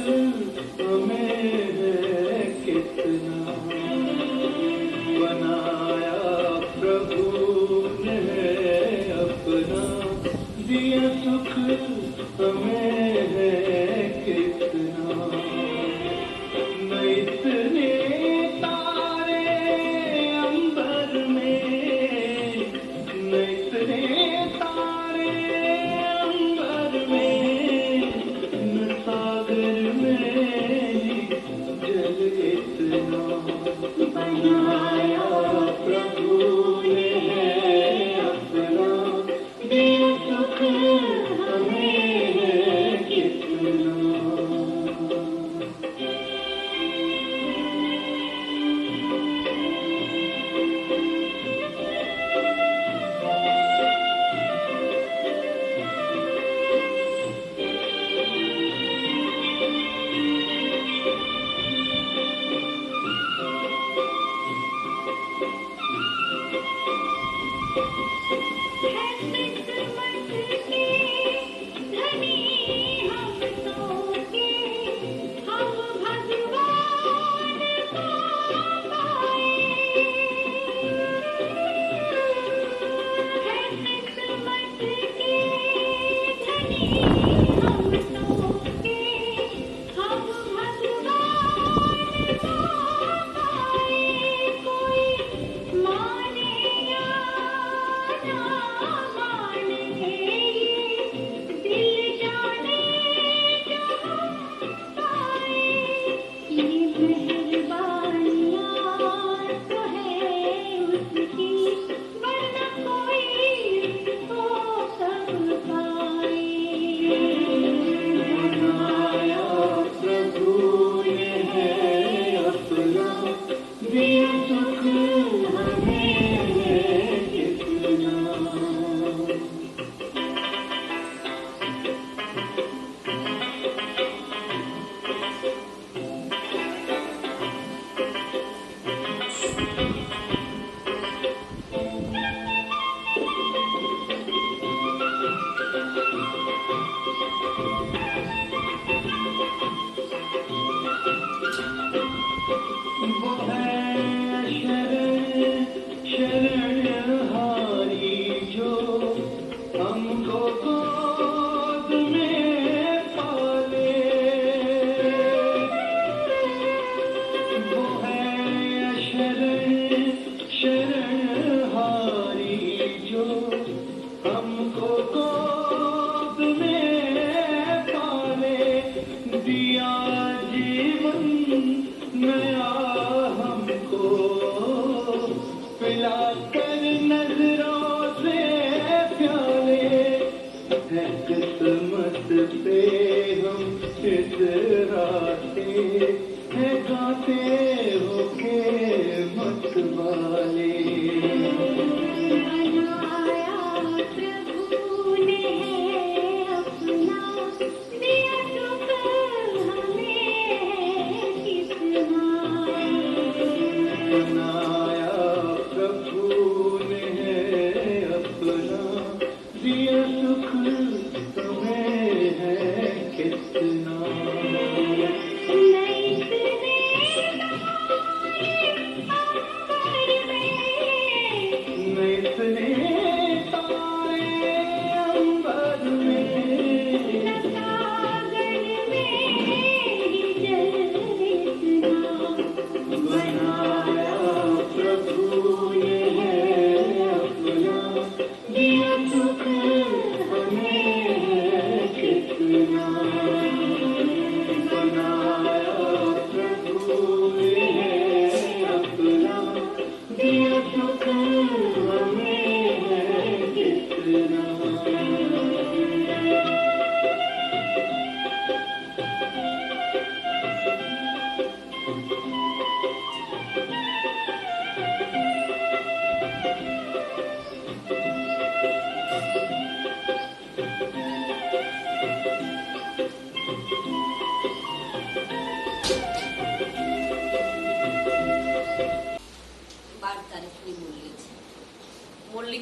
हमें है कितना बनाया प्रभु ने अपना, दिया सुख हमें है कितना। न इतने तारे अंबर में, न इतने तारे अंबर में, न सागर में जल इतना बनाया प्रभु ने अपना, दिया सुख हमें है कितना।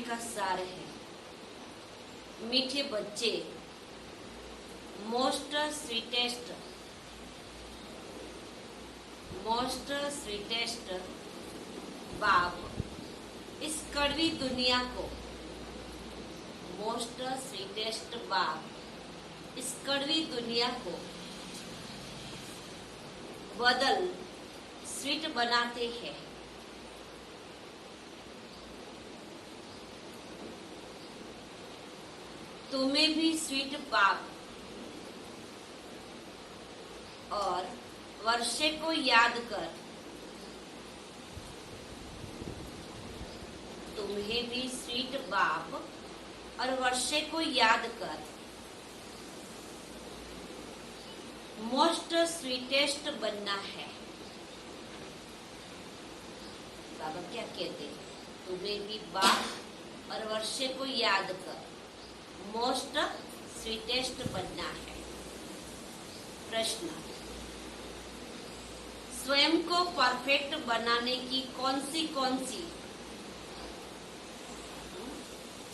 का सार है। मीठे बच्चे, मोस्ट स्वीटेस्ट मोस्ट स्वीटेस्ट बाप इस कड़वी दुनिया को, मोस्ट स्वीटेस्ट बाप इस कड़वी दुनिया को बदल स्वीट बनाते हैं। तुम्हें भी स्वीट बाप और वर्षे को याद कर, तुम्हें भी स्वीट बाप और वर्षे को याद कर, मोस्ट स्वीटेस्ट बनना है। बाबा क्या कहते हैं? तुम्हें भी बाप और वर्षे को याद कर, मोस्ट स्वीटेस्ट बनना है। प्रश्न, स्वयं को परफेक्ट बनाने की कौन सी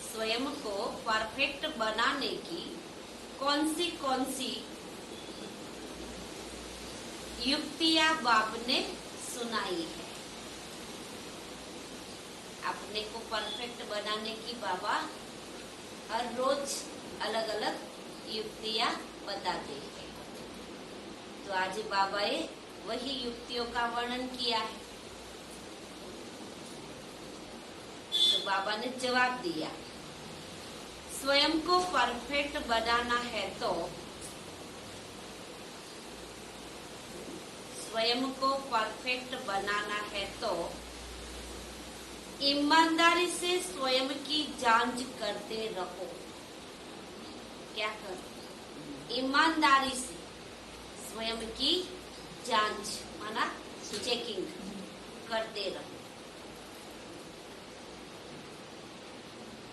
स्वयं को परफेक्ट बनाने की कौन सी युक्तियां बाप ने सुनाई है? अपने को परफेक्ट बनाने की बाबा हर रोज अलग अलग युक्तियां बताते हैं। तो आज बाबाए वही युक्तियों का वर्णन किया है। तो बाबा ने जवाब दिया, स्वयं को परफेक्ट बनाना है तो स्वयं को परफेक्ट बनाना है तो ईमानदारी से स्वयं की जांच करते रहो। क्या करो? ईमानदारी से स्वयं की जांच माना चेकिंग करते रहो।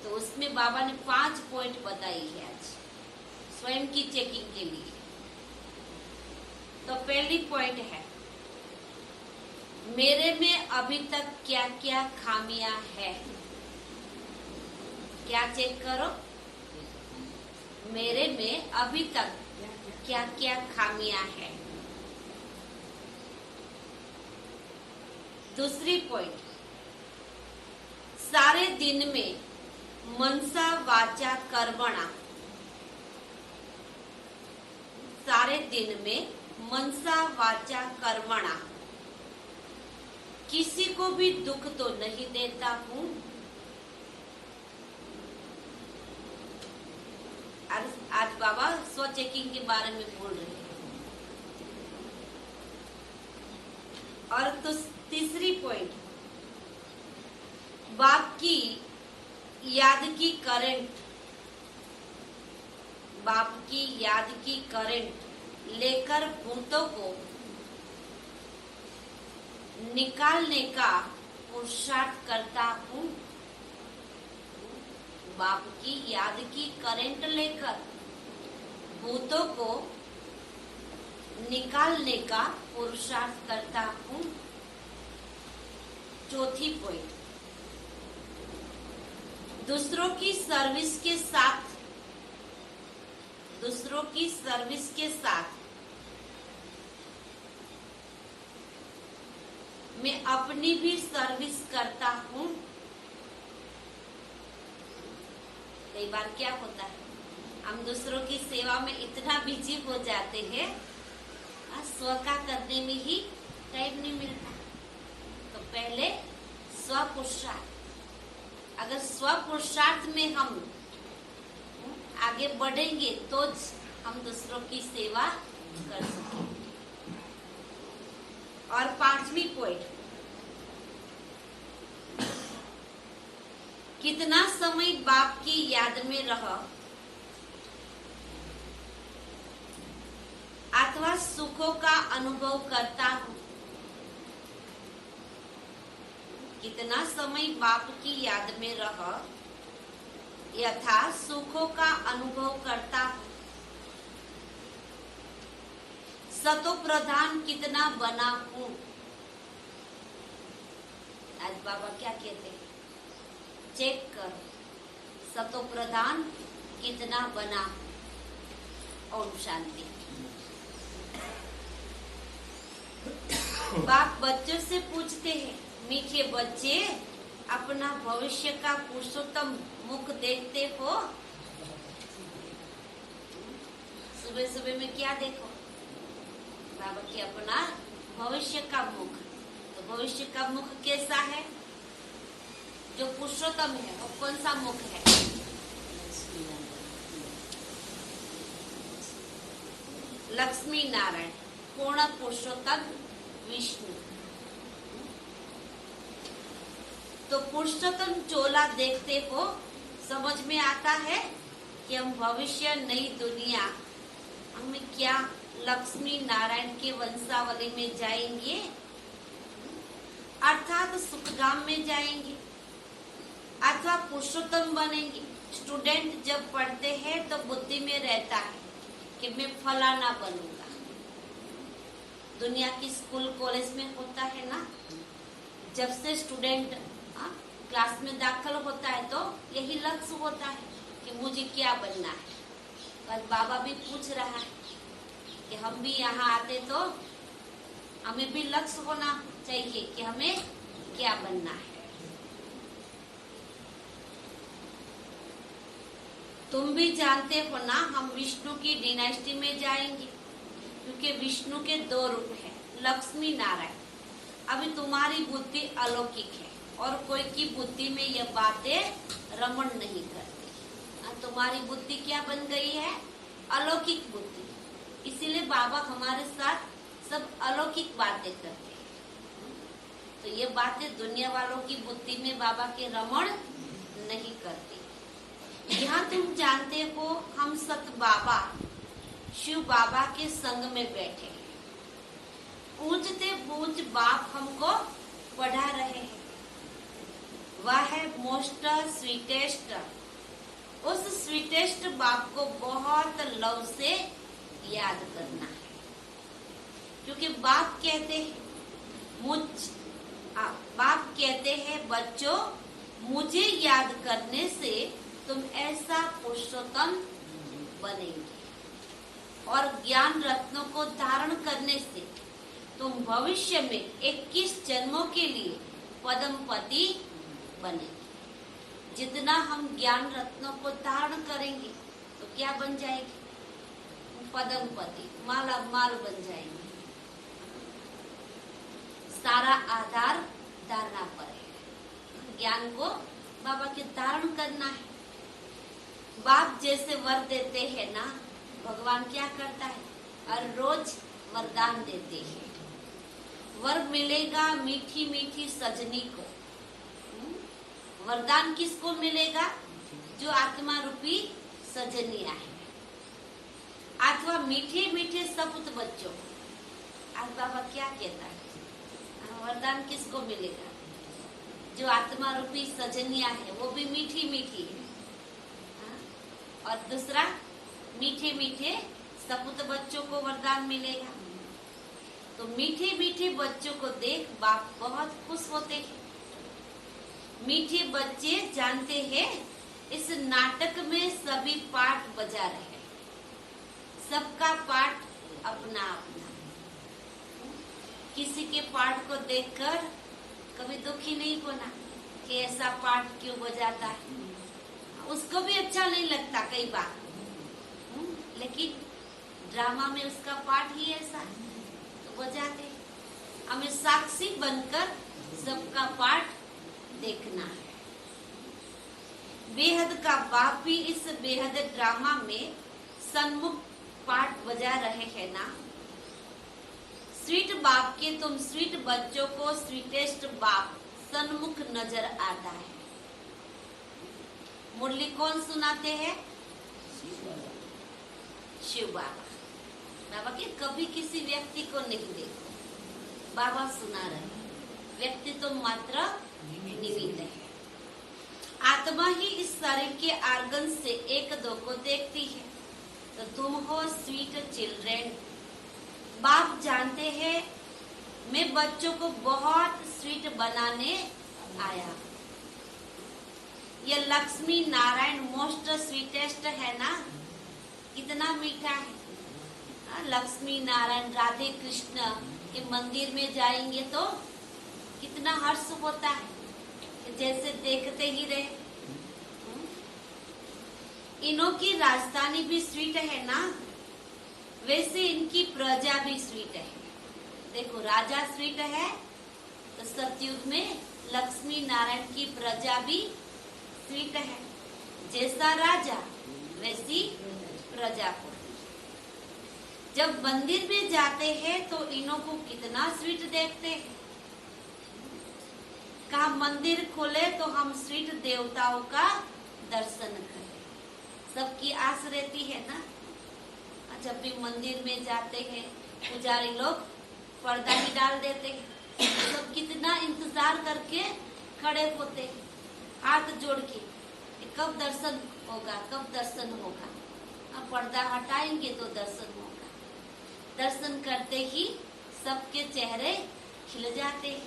तो उसमें बाबा ने 5 पॉइंट बताई है आज स्वयं की चेकिंग के लिए। तो पहली पॉइंट है, मेरे में अभी तक क्या क्या खामियां है। क्या चेक करो? मेरे में अभी तक क्या क्या खामियां है। दूसरी पॉइंट, सारे दिन में मनसा वाचा कर्मणा, सारे दिन में मनसा वाचा कर्मणा किसी को भी दुख तो नहीं देता हूं। आज बाबा स्व चेकिंग के बारे में बोल रहे हैं। और तो तीसरी पॉइंट, बाप की याद की करंट, बाप की याद की करंट लेकर भूतों को निकालने का पुरुषार्थ करता हूँ। बाप की याद की करंट लेकर भूतों को निकालने का पुरुषार्थ करता हूँ। चौथी पॉइंट, दूसरों की सर्विस के साथ मैं अपनी भी सर्विस करता हूँ। कई बार क्या होता है, हम दूसरों की सेवा में इतना बिजी हो जाते हैं, स्व का करने में ही टाइम नहीं मिलता। तो पहले स्व पुरुषार्थ, अगर स्व पुरुषार्थ में हम आगे बढ़ेंगे तो हम दूसरों की सेवा कर सकेंगे। और 5वीं पॉइंट, कितना समय बाप की याद में रह अथवा सुखों का अनुभव करता हूँ। कितना समय बाप की याद में रह यथा सुखों का अनुभव करता हूँ। सतो प्रधान कितना बना हूँ। आज बाबा क्या कहते हैं? चेक कर, सतो प्रधान कितना बना। ओम शांति। बाप बच्चों से पूछते हैं, मीठे बच्चे, अपना भविष्य का पुरुषोत्तम मुख देखते हो? सुबह सुबह में क्या देखो? बाबा के अपना भविष्य का मुख। तो भविष्य का मुख कैसा है? जो पुरुषोत्तम है वो कौन सा मुख है? लक्ष्मी नारायण, पूर्ण पुरुषोत्तम विष्णु। तो पुरुषोत्तम चोला देखते हो, समझ में आता है कि हम भविष्य नई दुनिया हमें क्या लक्ष्मी नारायण के वंशावली में जाएंगे, अर्थात सुखधाम में जाएंगे अथवा पुरुषोत्तम बनेंगे। स्टूडेंट जब पढ़ते हैं तो बुद्धि में रहता है कि मैं फलाना बनूंगा। दुनिया की स्कूल कॉलेज में होता है ना, जब से स्टूडेंट क्लास में दाखिल होता है तो यही लक्ष्य होता है कि मुझे क्या बनना है। पर बाबा भी पूछ रहा है कि हम भी यहाँ आते तो हमें भी लक्ष्य होना चाहिए कि हमें क्या बनना है। तुम भी जानते हो ना, हम विष्णु की डिनाइस्टी में जाएंगे, क्योंकि विष्णु के दो रूप हैं, लक्ष्मी नारायण। अभी तुम्हारी बुद्धि अलौकिक है और कोई की बुद्धि में यह बातें रमण नहीं करती। तुम्हारी बुद्धि क्या बन गई है? अलौकिक बुद्धि। इसीलिए बाबा हमारे साथ सब अलौकिक बातें करते हैं। तो ये बातें दुनिया वालों की बुद्धि में बाबा के रमण नहीं करती। यहाँ तुम जानते हो, हम सत बाबा शिव बाबा के संग में बैठे हैं। पूछते पूछ बाप हमको पढ़ा रहे हैं। वह है मोस्ट स्वीटेस्ट। उस स्वीटेस्ट बाप को बहुत लव से याद करना है, क्योंकि बाप कहते हैं बाप कहते हैं बच्चों, मुझे याद करने से तुम ऐसा पुरुषोत्तम बनेंगे और ज्ञान रत्नों को धारण करने से तुम भविष्य में 21 जन्मों के लिए पद्मपति बनेंगे। जितना हम ज्ञान रत्नों को धारण करेंगे तो क्या बन जाएगी? पद्मपति, माला माल बन जाएंगे। सारा आधार धारणा पर है। ज्ञान को बाबा के धारण करना है। बाप जैसे वर देते हैं ना, भगवान क्या करता है? हर रोज वरदान देते हैं। वर मिलेगा मीठी मीठी सजनी को। वरदान किसको मिलेगा? जो आत्मा रूपी सजनिया है, अथवा मीठे मीठे सपूत बच्चों को। आज बाबा क्या कहता है? वरदान किसको मिलेगा? जो आत्मा रूपी सजनिया है, वो भी मीठी मीठी है। और दूसरा, मीठे मीठे सपूत बच्चों को वरदान मिलेगा। तो मीठे मीठे बच्चों को देख बाप बहुत खुश होते हैं। मीठे बच्चे जानते हैं इस नाटक में सभी पार्ट बजा रहे हैं, सबका पार्ट अपना अपना। किसी के पार्ट को देखकर कभी दुखी नहीं होना कि ऐसा पार्ट क्यों बजाता है। उसको भी अच्छा नहीं लगता कई बार, लेकिन ड्रामा में उसका पार्ट ही ऐसा है तो बजाते। हमें साक्षी बनकर सबका पार्ट देखना है। बेहद का बाप भी इस बेहद ड्रामा में सन्मुख पार्ट बजा रहे हैं ना। स्वीट बाप के तुम स्वीट बच्चों को स्वीटेस्ट बाप सन्मुख नजर आता है। मुरली कौन सुनाते हैं? शिव बाबा। बाबा के कभी किसी व्यक्ति को नहीं देखो, बाबा सुना रहे। व्यक्ति तो मात्र निमित्त है। आत्मा ही इस शरीर के आर्गन से एक दो को देखती है। तो तुम हो स्वीट चिल्ड्रेन। बाप जानते हैं मैं बच्चों को बहुत स्वीट बनाने आया। ये लक्ष्मी नारायण मोस्ट स्वीटेस्ट है ना, कितना मीठा है। लक्ष्मी नारायण राधे कृष्ण के मंदिर में जाएंगे तो कितना हर्ष होता है, जैसे देखते ही रहे। इनों की राजधानी भी स्वीट है ना, वैसे इनकी प्रजा भी स्वीट है। देखो राजा स्वीट है तो सतयुग में लक्ष्मी नारायण की प्रजा भी स्वीट है। जैसा राजा वैसी प्रजा को। जब मंदिर में जाते हैं तो इनों को कितना स्वीट देखते हैं। कहा मंदिर खोले तो हम स्वीट देवताओं का दर्शन करें, सबकी आस रहती है ना। जब भी मंदिर में जाते हैं पुजारी लोग पर्दा भी डाल देते हैं, सब कितना इंतजार करके खड़े होते हैं हाथ जोड़ के, कब दर्शन होगा कब दर्शन होगा। अब पर्दा हटाएंगे तो दर्शन होगा। दर्शन करते ही सबके चेहरे खिल जाते हैं।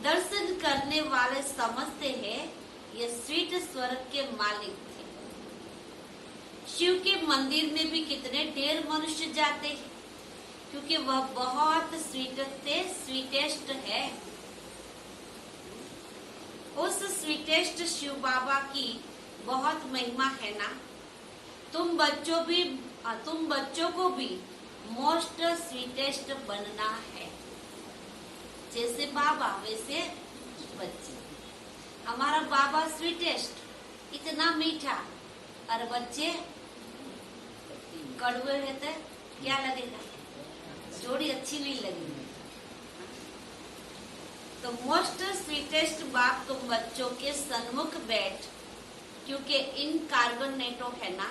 दर्शन करने वाले समझते हैं ये स्वीट स्वर्ग के मालिक थे। शिव के मंदिर में भी कितने ढेर मनुष्य जाते हैं, क्योंकि वह बहुत स्वीटेस्ट है। उस स्वीटेस्ट शिव बाबा की बहुत महिमा है ना। तुम बच्चों को भी मोस्ट स्वीटेस्ट बनना है। जैसे बाबा वैसे बच्चे। हमारा बाबा स्वीटेस्ट, इतना मीठा, और बच्चे कड़वे रहते, क्या लगेगा, जोड़ी अच्छी नहीं लगेगी। तो मोस्ट स्वीटेस्ट बाप तुम बच्चों के सन्मुख बैठ, क्योंकि इन कार्बोनेटो है ना,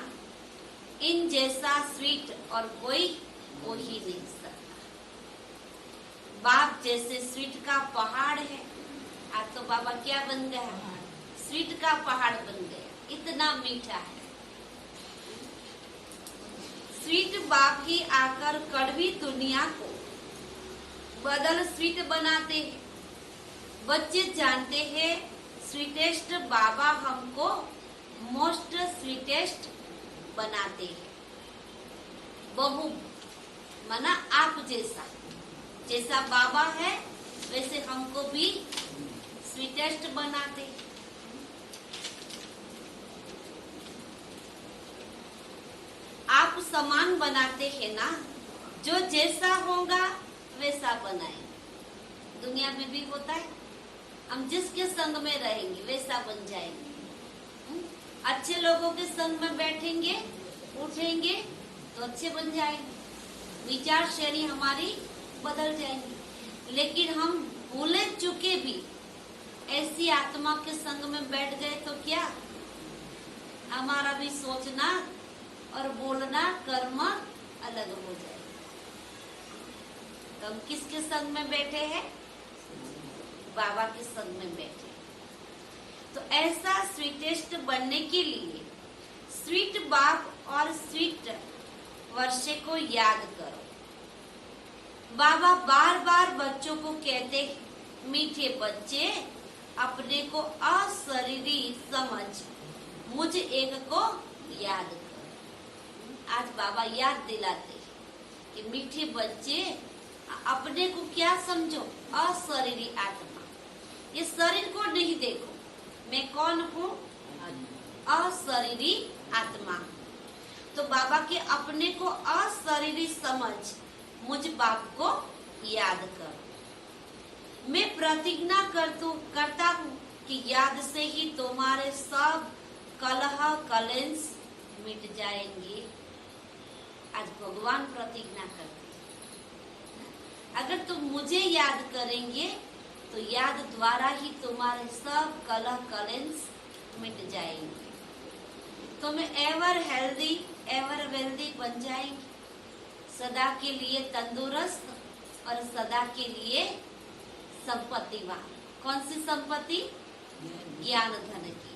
इन जैसा स्वीट और कोई हो ही नहीं सकता। बाप जैसे स्वीट का पहाड़ है। आज तो बाबा क्या बन गया, स्वीट का पहाड़ बन गया, इतना मीठा है। स्वीट बाप ही आकर कड़वी दुनिया को बदल स्वीट बनाते हैं। बच्चे जानते हैं स्वीटेस्ट बाबा हमको मोस्ट स्वीटेस्ट बनाते हैं। बहु माना आप जैसा बाबा है वैसे हमको भी स्वीटेस्ट बनाते हैं। आप समान बनाते हैं ना, जो जैसा होगा वैसा बनाए। दुनिया में भी होता है, हम जिसके संग में रहेंगे वैसा बन जाएंगे। अच्छे लोगों के संग में बैठेंगे उठेंगे तो अच्छे बन जाएंगे, विचार शैली हमारी बदल जाएंगी। लेकिन हम भूले चुके भी ऐसी आत्मा के संग में बैठ गए तो क्या, हमारा भी सोचना और बोलना कर्म अलग हो जाए। तो हम किसके संग में बैठे हैं, बाबा के संग में बैठे। तो ऐसा स्वीटेस्ट बनने के लिए स्वीट बाप और स्वीट वर्षे को याद करो। बाबा बार बार बच्चों को कहते, मीठे बच्चे अपने को अशरीरी समझ मुझ एक को याद करो। आज बाबा याद दिलाते कि मीठे बच्चे अपने को क्या समझो, अशरीरी आत्मा। ये शरीर को नहीं देखो, मैं कौन हूँ, अशरीरी आत्मा। तो बाबा के अपने को अशरीरी समझ मुझ बाप को याद करो। मैं प्रतिज्ञा करता हूँ कि याद से ही तुम्हारे सब कलह कलेश मिट जाएंगे। आज भगवान प्रतिज्ञा करते हैं, अगर तुम मुझे याद करेंगे तो याद द्वारा ही तुम्हारे सब कलह कलेश मिट जाएंगे। तुम एवर हेल्दी एवर वेल्दी बन जाएंगे, सदा के लिए तंदुरुस्त और सदा के लिए संपत्तिवान। कौन सी संपत्ति, ज्ञान धन की।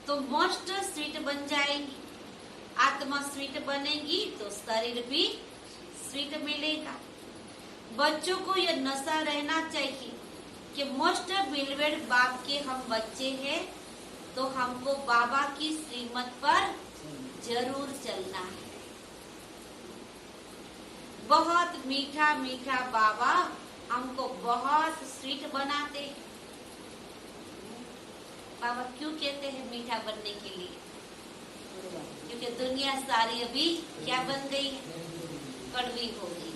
तो मोस्ट स्वीट बन जाएंगी, आत्मा स्वीट बनेगी तो शरीर भी स्वीट मिलेगा। बच्चों को यह नशा रहना चाहिए कि मोस्ट बिलवेड बाप के हम बच्चे हैं, तो हमको बाबा की श्रीमत पर जरूर चलना है। बहुत मीठा मीठा बाबा हमको बहुत स्वीट बनाते हैं। बाबा क्यों कहते हैं मीठा बनने के लिए? क्योंकि दुनिया सारी अभी क्या बन गई है? कड़वी हो गई।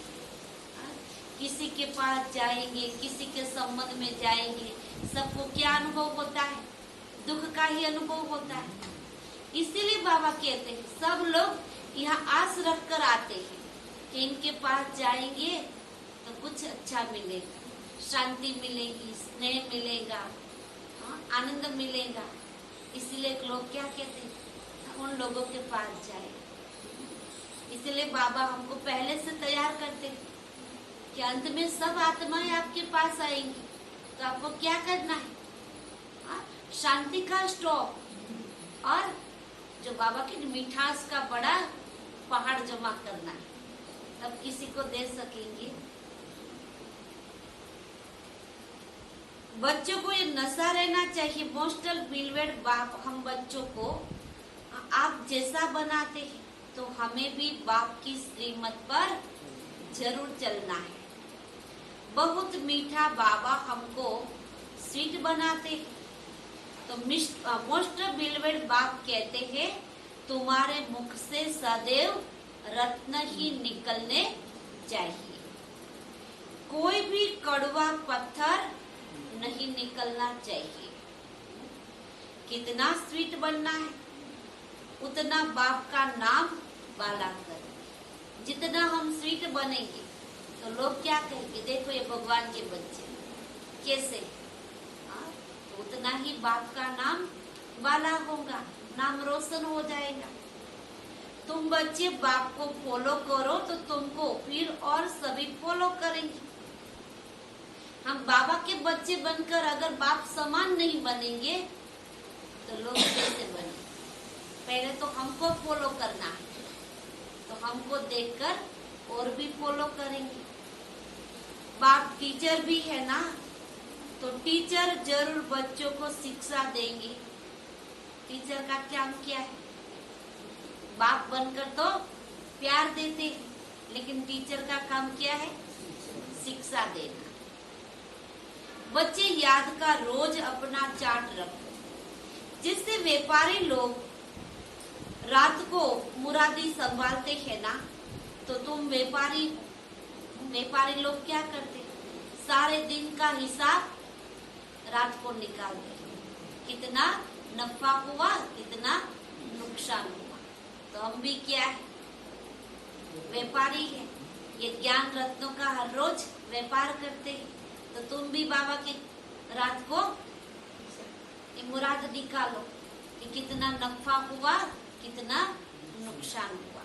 किसी के पास जाएंगे, किसी के संबंध में जाएंगे, सबको क्या अनुभव होता है? दुख का ही अनुभव होता है। इसीलिए बाबा कहते हैं सब लोग यहाँ आस रख कर आते हैं कि इनके पास जाएंगे तो कुछ अच्छा मिलेगा, शांति मिलेगी, स्नेह मिलेगा, आनंद मिलेगा। इसीलिए लोग क्या कहते हैं? उन लोगों के पास जाए। इसलिए बाबा हमको पहले से तैयार करते हैं कि अंत में सब आत्माएं आपके पास आएंगी, तो आपको क्या करना है? शांति का स्टॉक और जो बाबा की मिठास का बड़ा पहाड़ जमा करना है, तब किसी को दे सकेंगे। बच्चों को ये नशा रहना चाहिए। मोस्टल बिलवेड बाप हम बच्चों को आप जैसा बनाते हैं तो हमें भी बाप की श्रीमत पर जरूर चलना है। बहुत मीठा बाबा हमको स्वीट बनाते हैं तो मोस्ट बिलवेड बाप कहते हैं तुम्हारे मुख से सदैव रत्न ही निकलने चाहिए। कोई भी कड़वा पत्थर नहीं निकलना चाहिए। कितना स्वीट बनना है उतना बाप का नाम वाला करें। जितना हम स्वीट बनेंगे तो लोग क्या कहेंगे? देखो ये भगवान के बच्चे कैसे। तो उतना ही बाप का नाम वाला होगा, नाम रोशन हो जाएगा। तुम बच्चे बाप को फॉलो करो तो तुमको फिर और सभी फॉलो करेंगे। हम बाबा के बच्चे बनकर अगर बाप समान नहीं बनेंगे तो लोग कैसे बनेंगे? पहले तो हमको फॉलो करना है, तो हमको देखकर और भी फॉलो करेंगे। बाप टीचर भी है ना, तो टीचर जरूर बच्चों को शिक्षा देंगे। टीचर का काम क्या है? बाप बनकर तो प्यार देते हैं, लेकिन टीचर का काम क्या है? शिक्षा देना। बच्चे याद का रोज अपना चार्ट रखो, जिससे व्यापारी लोग रात को मुरादी संभालते हैं ना, तो तुम व्यापारी लोग क्या करते? सारे दिन का हिसाब रात को निकालते, कितना नफा हुआ, कितना नुकसान हुआ। तो हम भी क्या है? व्यापारी है। ये ज्ञान रत्नों का हर रोज व्यापार करते हैं। तो तुम भी बाबा की रात को मुराद निकालो कि कितना नफा हुआ, कितना नुकसान हुआ।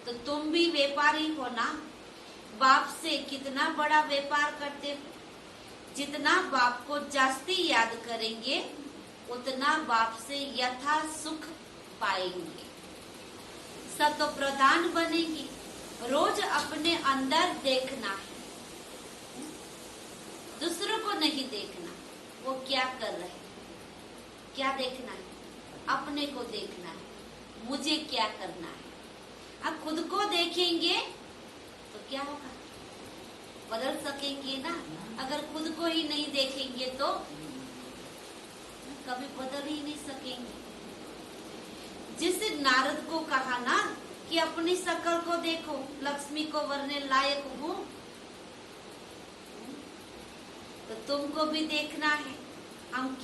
तो तुम भी व्यापारी हो ना, बाप से कितना बड़ा व्यापार करते हो। जितना बाप को जास्ती याद करेंगे उतना बाप से यथा सुख पाएंगे, सतो प्रधान बनेंगे। रोज अपने अंदर देखना है, दूसरों को नहीं देखना वो क्या कर रहे हैं। क्या देखना है? अपने को देखना है, मुझे क्या करना है। अब खुद को देखेंगे तो क्या होगा? बदल सकेंगे ना। अगर खुद को ही नहीं देखेंगे तो कभी बदल ही नहीं सकेंगे। जिसे नारद को कहा ना कि अपनी शकल को देखो, लक्ष्मी को वरने लायक हूँ, तो तुमको भी देखना है हम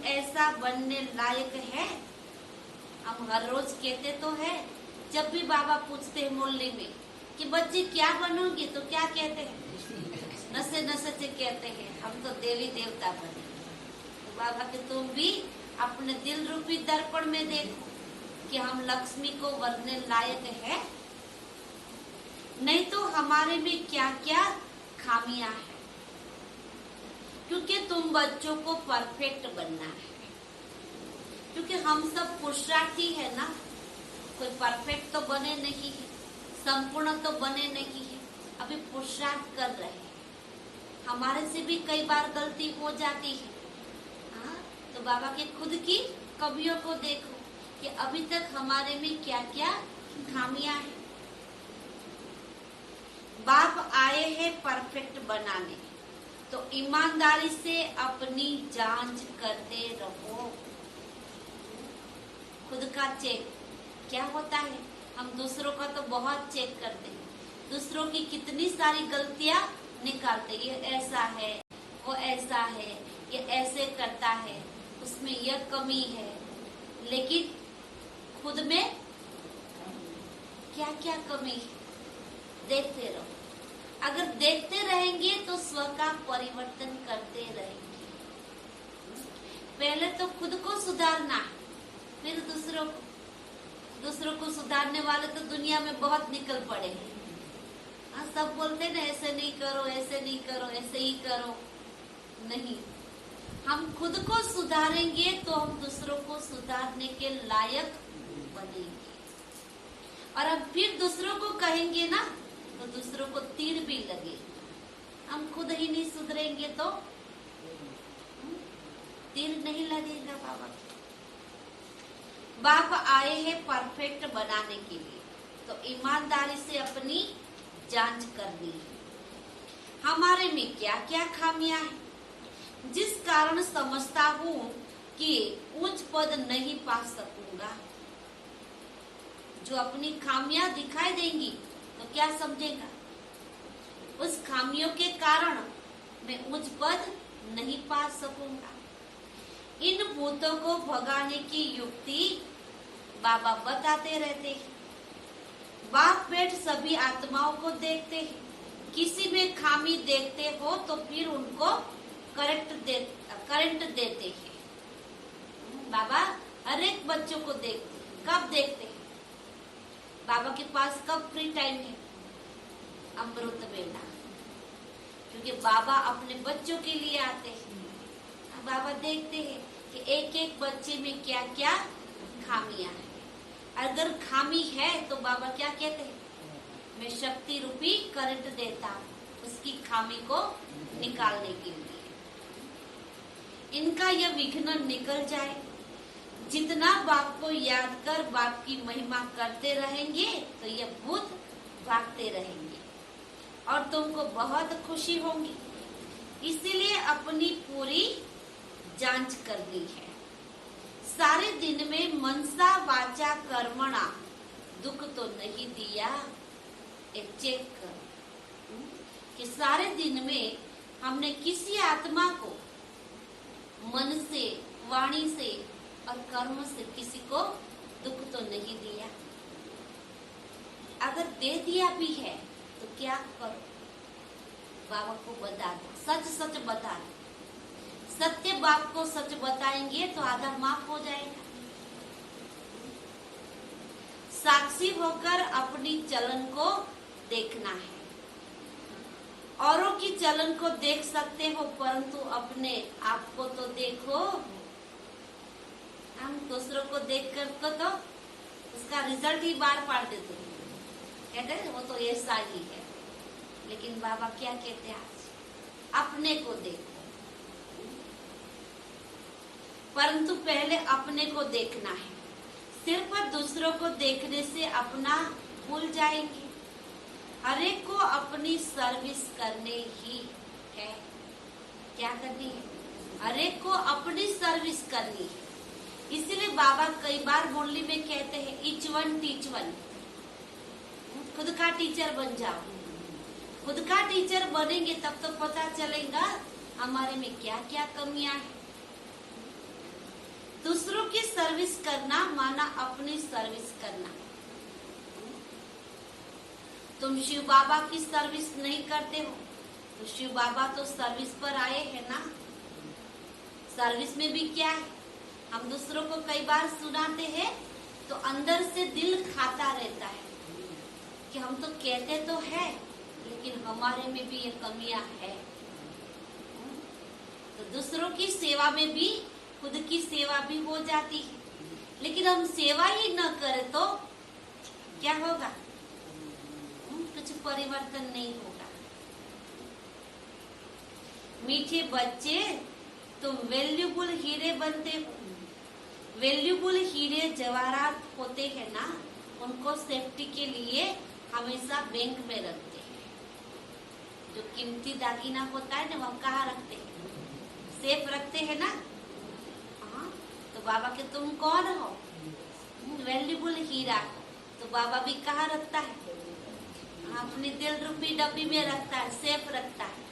ऐसा बनने लायक है। हम हर रोज कहते तो है, जब भी बाबा पूछते हैं मोहल्ले में कि बच्चे क्या बनोगे, तो क्या कहते हैं? नशे नशे से कहते हैं हम तो देवी देवता बने। तो बाबा के तुम भी अपने दिल रूपी दर्पण में देखो कि हम लक्ष्मी को वरने लायक है, नहीं तो हमारे में क्या क्या खामियां हैं। क्योंकि तुम बच्चों को परफेक्ट बनना है, क्योंकि हम सब पुरुषार्थी है ना। कोई परफेक्ट तो बने नहीं है, संपूर्ण तो बने नहीं है, अभी पुरुषार्थ कर रहे हैं। हमारे से भी कई बार गलती हो जाती है। तो बाबा के खुद की कमियों को देखो कि अभी तक हमारे में क्या क्या खामियां हैं। बाप आए हैं परफेक्ट बनाने, तो ईमानदारी से अपनी जांच करते रहो। खुद का चेक क्या होता है, हम दूसरों का तो बहुत चेक करते हैं, दूसरों की कितनी सारी गलतियां निकालते, ये ऐसा है, वो ऐसा है, ये ऐसे करता है, उसमें यह कमी है, लेकिन खुद में क्या क्या कमी है देखते रहो। अगर देखते रहेंगे तो स्व का परिवर्तन करते रहेंगे। पहले तो खुद को सुधारना है, फिर दूसरों को सुधारने वाले तो दुनिया में बहुत निकल पड़े हैं। सब बोलते हैं ना, ऐसे नहीं करो, ऐसे नहीं करो, ऐसे ही करो। नहीं, हम खुद को सुधारेंगे तो हम दूसरों को सुधारने के लायक बनेंगे, और हम फिर दूसरों को कहेंगे ना तो दूसरों को तीर भी लगे। हम खुद ही नहीं सुधरेंगे तो तीर नहीं लगेगा बाबा। बाप आए हैं परफेक्ट बनाने के लिए, तो ईमानदारी से अपनी जांच करनी है। हमारे में क्या क्या खामियां हैं, जिस कारण समझता हूँ कि उच्च पद नहीं पा सकूंगा। जो अपनी खामियां दिखाई देंगी तो क्या समझेगा, उस खामियों के कारण मैं उच्च पद नहीं पा सकूंगा। इन भूतों को भगाने की युक्ति बाबा बताते रहते हैं। बाप बेट सभी आत्माओं को देखते हैं, किसी में खामी देखते हो तो फिर उनको करंट देते हैं। बाबा हर एक बच्चों को देखते हैं। कब देखते हैं? बाबा के पास कब फ्री टाइम है? अमृत वेला, क्योंकि बाबा अपने बच्चों के लिए आते हैं। बाबा देखते हैं कि एक एक बच्चे में क्या क्या खामियां हैं। अगर खामी है तो बाबा क्या कहते हैं, मैं शक्ति रूपी करंट देता हूं उसकी खामी को निकालने के लिए। इनका यह विघ्न निकल जाए। जितना बाप को याद कर बाप की महिमा करते रहेंगे तो यह भूत भागते रहेंगे और तुमको बहुत खुशी होगी। इसीलिए अपनी पूरी जांच करनी है। सारे दिन में मनसा वाचा कर्मणा दुख तो नहीं दिया, एक चेक कर कि सारे दिन में हमने किसी आत्मा को मन से, वाणी से और कर्म से किसी को दुख तो नहीं दिया। अगर दे दिया भी है तो क्या करो, बाबा को बता दो, सच सच बता दो। सत्य बाप को सच बताएंगे तो आधा माफ हो जाएगा। साक्षी होकर अपनी चलन को देखना है। औरों की चलन को देख सकते हो परंतु अपने आप को तो देखो। हम दूसरों को देख कर तो उसका रिजल्ट ही बार पाड़ देते हैं, कहते हैं वो तो ऐसा ही है। लेकिन बाबा क्या कहते हैं आज, अपने को देखो। परंतु पहले अपने को देखना है। सिर्फ दूसरों को देखने से अपना भूल जाएंगे। हर एक को अपनी सर्विस करने ही है। क्या करनी है? हर एक को अपनी सर्विस करनी है। इसलिए बाबा कई बार मुरली में कहते हैं ईच वन टीच वन। खुद का टीचर बन जाओ। खुद का टीचर बनेंगे तब तो पता चलेगा हमारे में क्या क्या कमियां हैं। दूसरों की सर्विस करना माना अपनी सर्विस करना। तुम शिव बाबा की सर्विस नहीं करते हो तो शिव बाबा तो सर्विस पर आए हैं ना। सर्विस में भी क्या है, हम दूसरों को कई बार सुनाते हैं तो अंदर से दिल खाता रहता है कि हम तो कहते तो है लेकिन हमारे में भी ये कमियां है। तो दूसरों की सेवा में भी खुद की सेवा भी हो जाती है, लेकिन हम सेवा ही न करें तो क्या होगा? कुछ परिवर्तन नहीं होगा। मीठे बच्चे, तुम वैल्यूबल हीरे बनते हो। वैल्यूबल हीरे जवाहरात होते हैं ना, उनको सेफ्टी के लिए हमेशा बैंक में रखते हैं। जो कीमती दागिना होता है ना, वो हम कहाँ रखते हैं? सेफ रखते हैं ना। हाँ, तो बाबा के तुम कौन हो? वैल्यूबल हीरा। तो बाबा भी कहाँ रखता है? अपनी दिल रूपी डब्बी में रखता है, सेफ रखता है।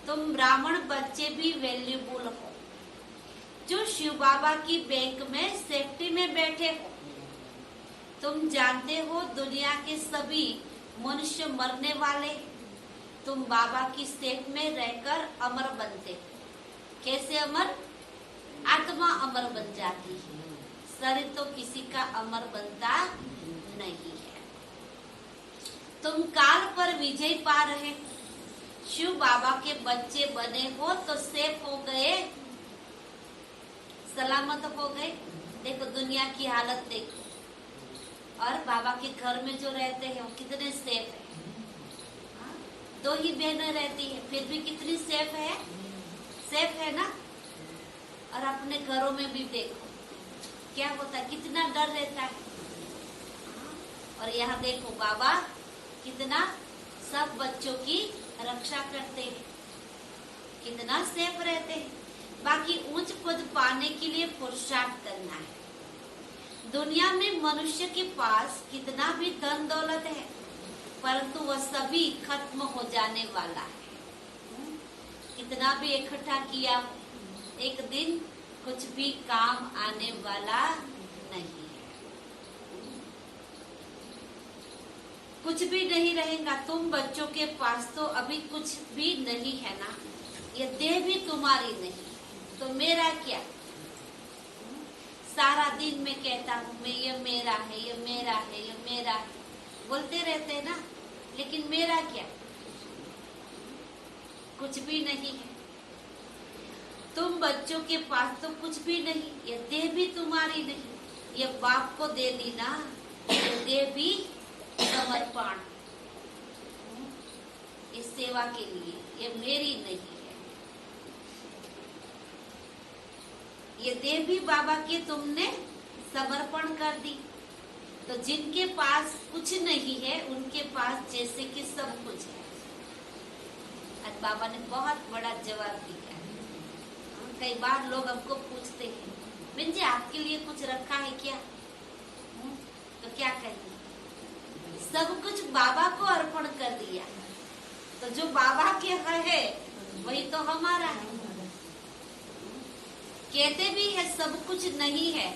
तुम ब्राह्मण बच्चे भी वैल्यूबल हो, जो शिव बाबा की बैंक में सेफ्टी में बैठे हो। तुम जानते हो दुनिया के सभी मनुष्य मरने वाले, तुम बाबा की सेफ में रहकर अमर बनते। कैसे अमर? आत्मा अमर बन जाती है, शरीर तो किसी का अमर बनता नहीं है। तुम काल पर विजय पा रहे, शिव बाबा के बच्चे बने हो तो सेफ हो गए, सलामत हो गए। देखो दुनिया की हालत देखो, और बाबा के घर में जो रहते हैं वो कितने सेफ है। हाँ? 2 ही बहनें रहती है, फिर भी कितनी सेफ है, सेफ है ना। और अपने घरों में भी देखो क्या होता है, कितना डर रहता है। हाँ? और यहाँ देखो बाबा कितना सब बच्चों की रक्षा करते हैं, कितना सेफ रहते हैं। बाकी उच्च पद पाने के लिए पुरुषार्थ करना है। दुनिया में मनुष्य के पास कितना भी धन दौलत है, परंतु वह सभी खत्म हो जाने वाला है। कितना भी इकट्ठा किया, एक दिन कुछ भी काम आने वाला नहीं है। कुछ भी नहीं रहेगा। तुम बच्चों के पास तो अभी कुछ भी नहीं है ना, ये देह भी तुम्हारी नहीं, तो मेरा क्या? सारा दिन मैं कहता हूँ मैं ये मेरा है, ये मेरा है, ये मेरा है, बोलते रहते हैं ना, लेकिन मेरा क्या? कुछ भी नहीं है। तुम बच्चों के पास तो कुछ भी नहीं, ये देह भी तुम्हारी नहीं, ये बाप को दे दी ना, ये देह भी समर्पण इस सेवा के लिए, ये मेरी नहीं है। ये देह भी बाबा के तुमने समर्पण कर दी। तो जिनके पास कुछ नहीं है उनके पास जैसे कि सब कुछ है। आज बाबा ने बहुत बड़ा जवाब दिया। कई बार लोग हमको पूछते हैं, बहन जी आपके लिए कुछ रखा है क्या? तो क्या कहेंगे? सब कुछ बाबा को अर्पण कर दिया। तो जो बाबा के है वही तो हमारा है। कहते भी है सब कुछ नहीं है,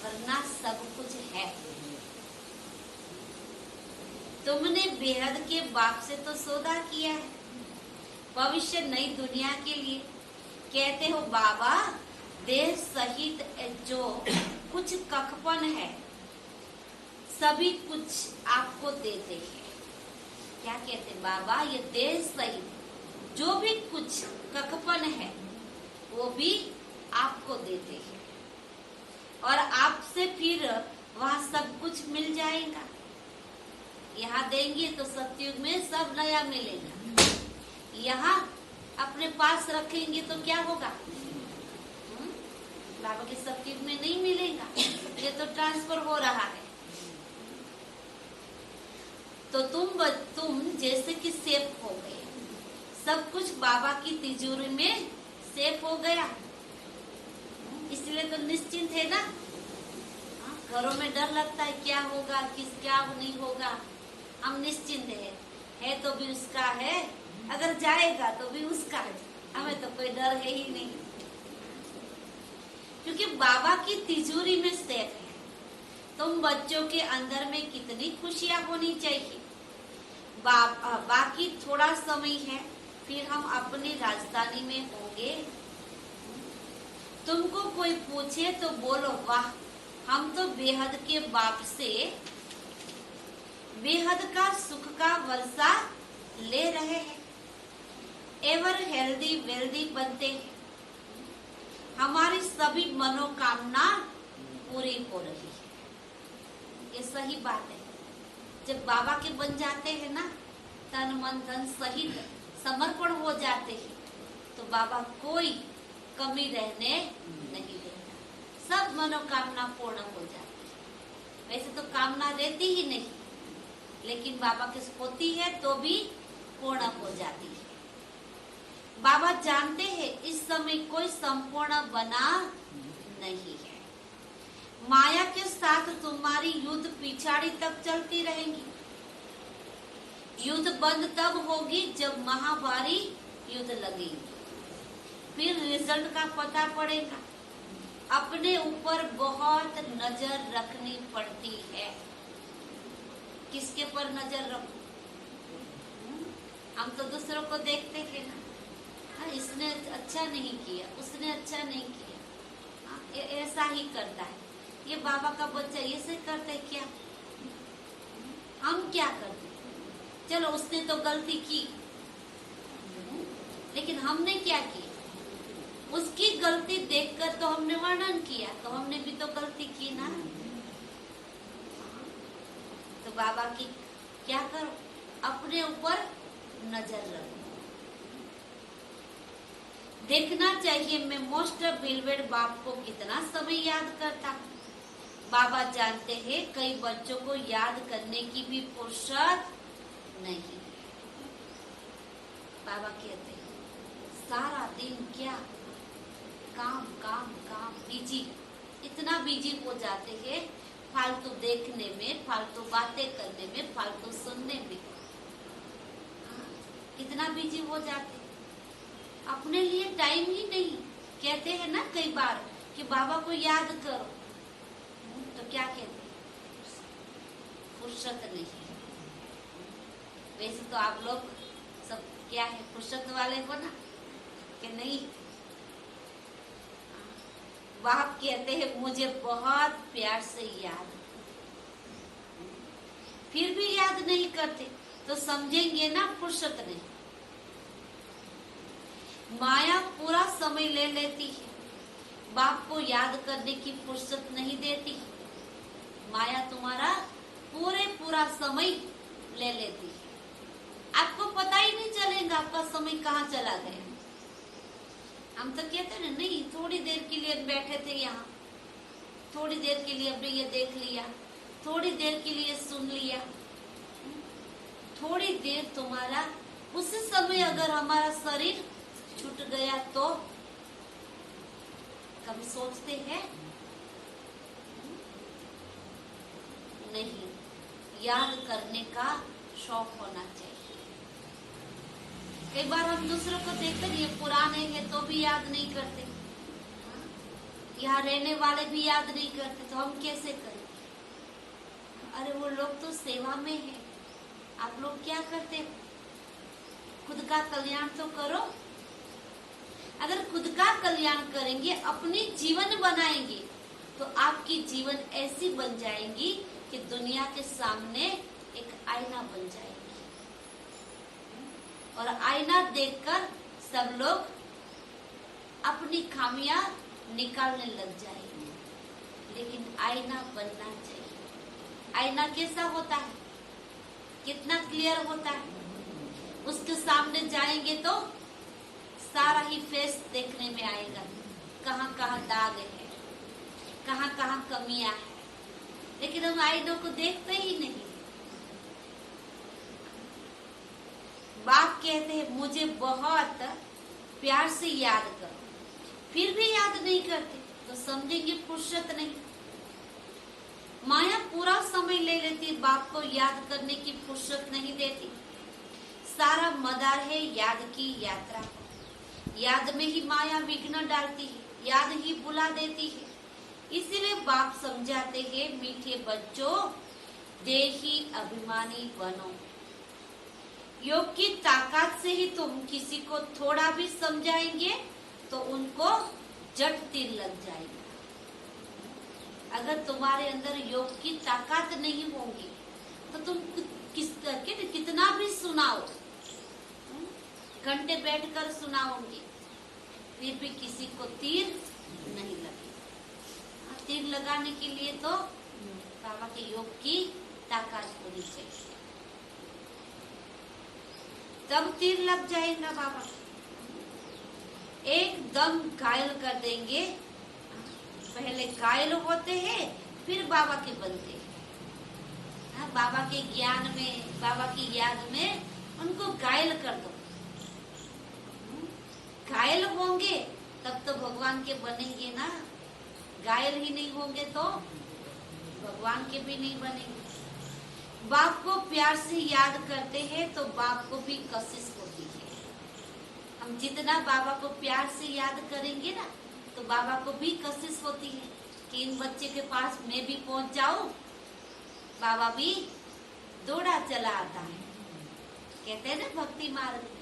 वरना सब कुछ है। तुमने बेहद के बाप से तो सौदा किया है, भविष्य नई दुनिया के लिए। कहते हो बाबा देह सहित जो कुछ कखपन है सभी कुछ आपको देते हैं। क्या कहते बाबा? ये देह सहित जो भी कुछ कखपन है वो भी आपको देते हैं, और आपसे फिर वहाँ सब कुछ मिल जाएगा। यहाँ देंगे तो सतयुग में सब नया मिलेगा, यहाँ अपने पास रखेंगे तो क्या होगा? बाबा के सतयुग में नहीं मिलेगा, ये तो ट्रांसफर हो रहा है। तो तुम जैसे कि सेफ हो गए, सब कुछ बाबा की तिजोरी में सेफ हो गया, इसलिए तो निश्चिंत है ना। घरों में डर लगता है क्या होगा, क्या नहीं होगा। हम निश्चिंत है तो भी उसका है, अगर जाएगा तो भी उसका है, हमें तो कोई डर है ही नहीं, क्योंकि बाबा की तिजोरी में सेफ है। तुम बच्चों के अंदर में कितनी खुशियां होनी चाहिए। बाकी थोड़ा समय है, फिर हम अपनी राजधानी में होंगे। तुमको कोई पूछे तो बोलो वाह, हम तो बेहद के बाप से बेहद का सुख का वर्षा ले रहे हैं, एवर हेल्दी वेल्दी बनते हैं, हमारी सभी मनोकामना पूरी हो रही है। ये सही बात है। जब बाबा के बन जाते हैं ना, तन मन धन सहित समर्पण हो जाते हैं, तो बाबा कोई कमी रहने नहीं देता, सब मनोकामना पूर्ण हो जाती है। वैसे तो कामना रहती ही नहीं, लेकिन बाबा की होती है तो भी पूर्ण हो जाती है। बाबा जानते हैं इस समय कोई संपूर्ण बना नहीं है। माया के साथ तुम्हारी युद्ध पिछाड़ी तक चलती रहेंगी। युद्ध बंद तब होगी जब महाभारी युद्ध लगेगी, फिर रिजल्ट का पता पड़ेगा। अपने ऊपर बहुत नजर रखनी पड़ती है। किसके पर नजर रखो? हम तो दूसरों को देखते हैं ना, हाँ, इसने अच्छा नहीं किया, उसने अच्छा नहीं किया, हाँ, ऐसा ही करता है, ये बाबा का बच्चा ऐसे करता है क्या? हम क्या करते? चलो उसने तो गलती की, लेकिन हमने क्या किया? उसकी गलती देखकर तो हमने वर्णन किया, तो हमने भी तो गलती की ना। तो बाबा की क्या करो? अपने ऊपर नजर रखो। देखना चाहिए मैं मोस्ट बिलवेड बाप को कितना समय याद करता हूँ। बाबा जानते हैं कई बच्चों को याद करने की भी फुर्सत नहीं। बाबा कहते हैं सारा दिन क्या काम काम काम, बिजी, इतना बिजी हो जाते हैं फालतू देखने में, फालतू बातें करने में, फालतू सुनने में, इतना बिजी हो जाते, अपने लिए टाइम ही नहीं। कहते हैं ना कई बार कि बाबा को याद करो, तो क्या कहते हैं? फुर्सत नहीं। वैसे तो आप लोग सब क्या है, फुर्सत वाले हो ना कि नहीं? बाप कहते हैं मुझे बहुत प्यार से याद, फिर भी याद नहीं करते तो समझेंगे ना फुर्सत नहीं। माया पूरा समय ले लेती है, बाप को याद करने की फुर्सत नहीं देती। माया तुम्हारा पूरा समय ले लेती है, आपको पता ही नहीं चलेगा आपका समय कहाँ चला गया। हम तो कहते हैं नहीं, थोड़ी देर के लिए बैठे थे यहाँ, थोड़ी देर के लिए हमने ये देख लिया, थोड़ी देर के लिए सुन लिया, थोड़ी देर तुम्हारा, उसी समय अगर हमारा शरीर छूट गया तो कभी सोचते हैं? नहीं, याद करने का शौक होना चाहिए। कई बार हम दूसरों को देखते हैं, ये पुराने हैं तो भी याद नहीं करते, यहाँ रहने वाले भी याद नहीं करते, तो हम कैसे करें? अरे वो लोग तो सेवा में है, आप लोग क्या करते हो? खुद का कल्याण तो करो। अगर खुद का कल्याण करेंगे, अपनी जीवन बनाएंगे, तो आपकी जीवन ऐसी बन जाएंगी कि दुनिया के सामने एक आईना बन जाएगी, और आईना देखकर सब लोग अपनी खामियां निकालने लग जाएंगे। लेकिन आईना बनना चाहिए। आईना कैसा होता है? कितना क्लियर होता है? उसके सामने जाएंगे तो सारा ही फेस देखने में आएगा, कहाँ कहाँ दाग है, कहाँ कहाँ कमियां है। लेकिन हम आईनों को देखते ही नहीं। बाप कहते हैं मुझे बहुत प्यार से याद करो, फिर भी याद नहीं करते तो समझेंगे फुर्सत नहीं। माया पूरा समय ले लेती, बाप को याद करने की फुर्सत नहीं देती। सारा मदार है याद की यात्रा, याद में ही माया विघ्न डालती है, याद ही बुला देती है। इसीलिए बाप समझाते हैं मीठे बच्चों, देही अभिमानी बनो। योग की ताकत से ही तुम किसी को थोड़ा भी समझाएंगे तो उनको जट तीर लग जाएगा। अगर तुम्हारे अंदर योग की ताकत नहीं होगी तो तुम कितना भी सुनाओ, घंटे बैठकर सुनाओगे, फिर भी किसी को तीर नहीं लगेगा। तीर लगाने के लिए तो बाबा के योग की ताकत होनी चाहिए, तब तीर लग जाएगा। बाबा एकदम घायल कर देंगे। पहले घायल होते हैं फिर बाबा के बनते हैं। हाँ, बाबा के ज्ञान में, बाबा की याद में उनको घायल कर दो। घायल होंगे तब तो भगवान के बनेंगे ना, घायल ही नहीं होंगे तो भगवान के भी नहीं बनेंगे। बाप को प्यार से याद करते हैं तो बाप को भी कशिश होती है। हम जितना बाबा को प्यार से याद करेंगे ना तो बाबा को भी कशिश होती है कि इन बच्चे के पास मैं भी पहुंच जाऊं। बाबा भी दौड़ा चला आता है। कहते हैं ना भक्ति मार्ग में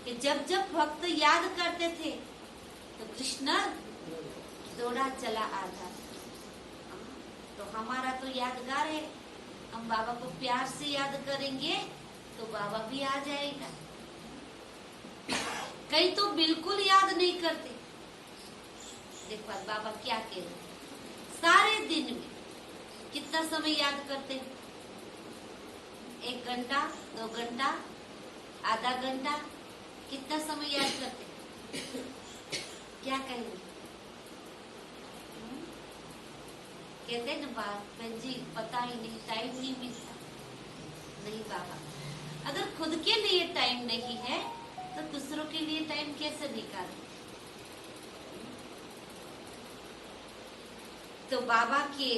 कि जब जब भक्त याद करते थे तो कृष्ण दौड़ा चला आता। तो हमारा तो यादगार है, हम बाबा को प्यार से याद करेंगे तो बाबा भी आ जाएगा। कई तो बिल्कुल याद नहीं करते। देखो बाबा क्या कह रहे, सारे दिन में कितना समय याद करते हैं? 1 घंटा, 2 घंटा, आधा घंटा, कितना समय याद करते? क्या कहेंगे? कहते हैं ना बहन जी पता ही नहीं, टाइम नहीं मिलता। नहीं बाबा, अगर खुद के लिए टाइम नहीं है तो दूसरों के लिए टाइम कैसे निकालें? तो बाबा के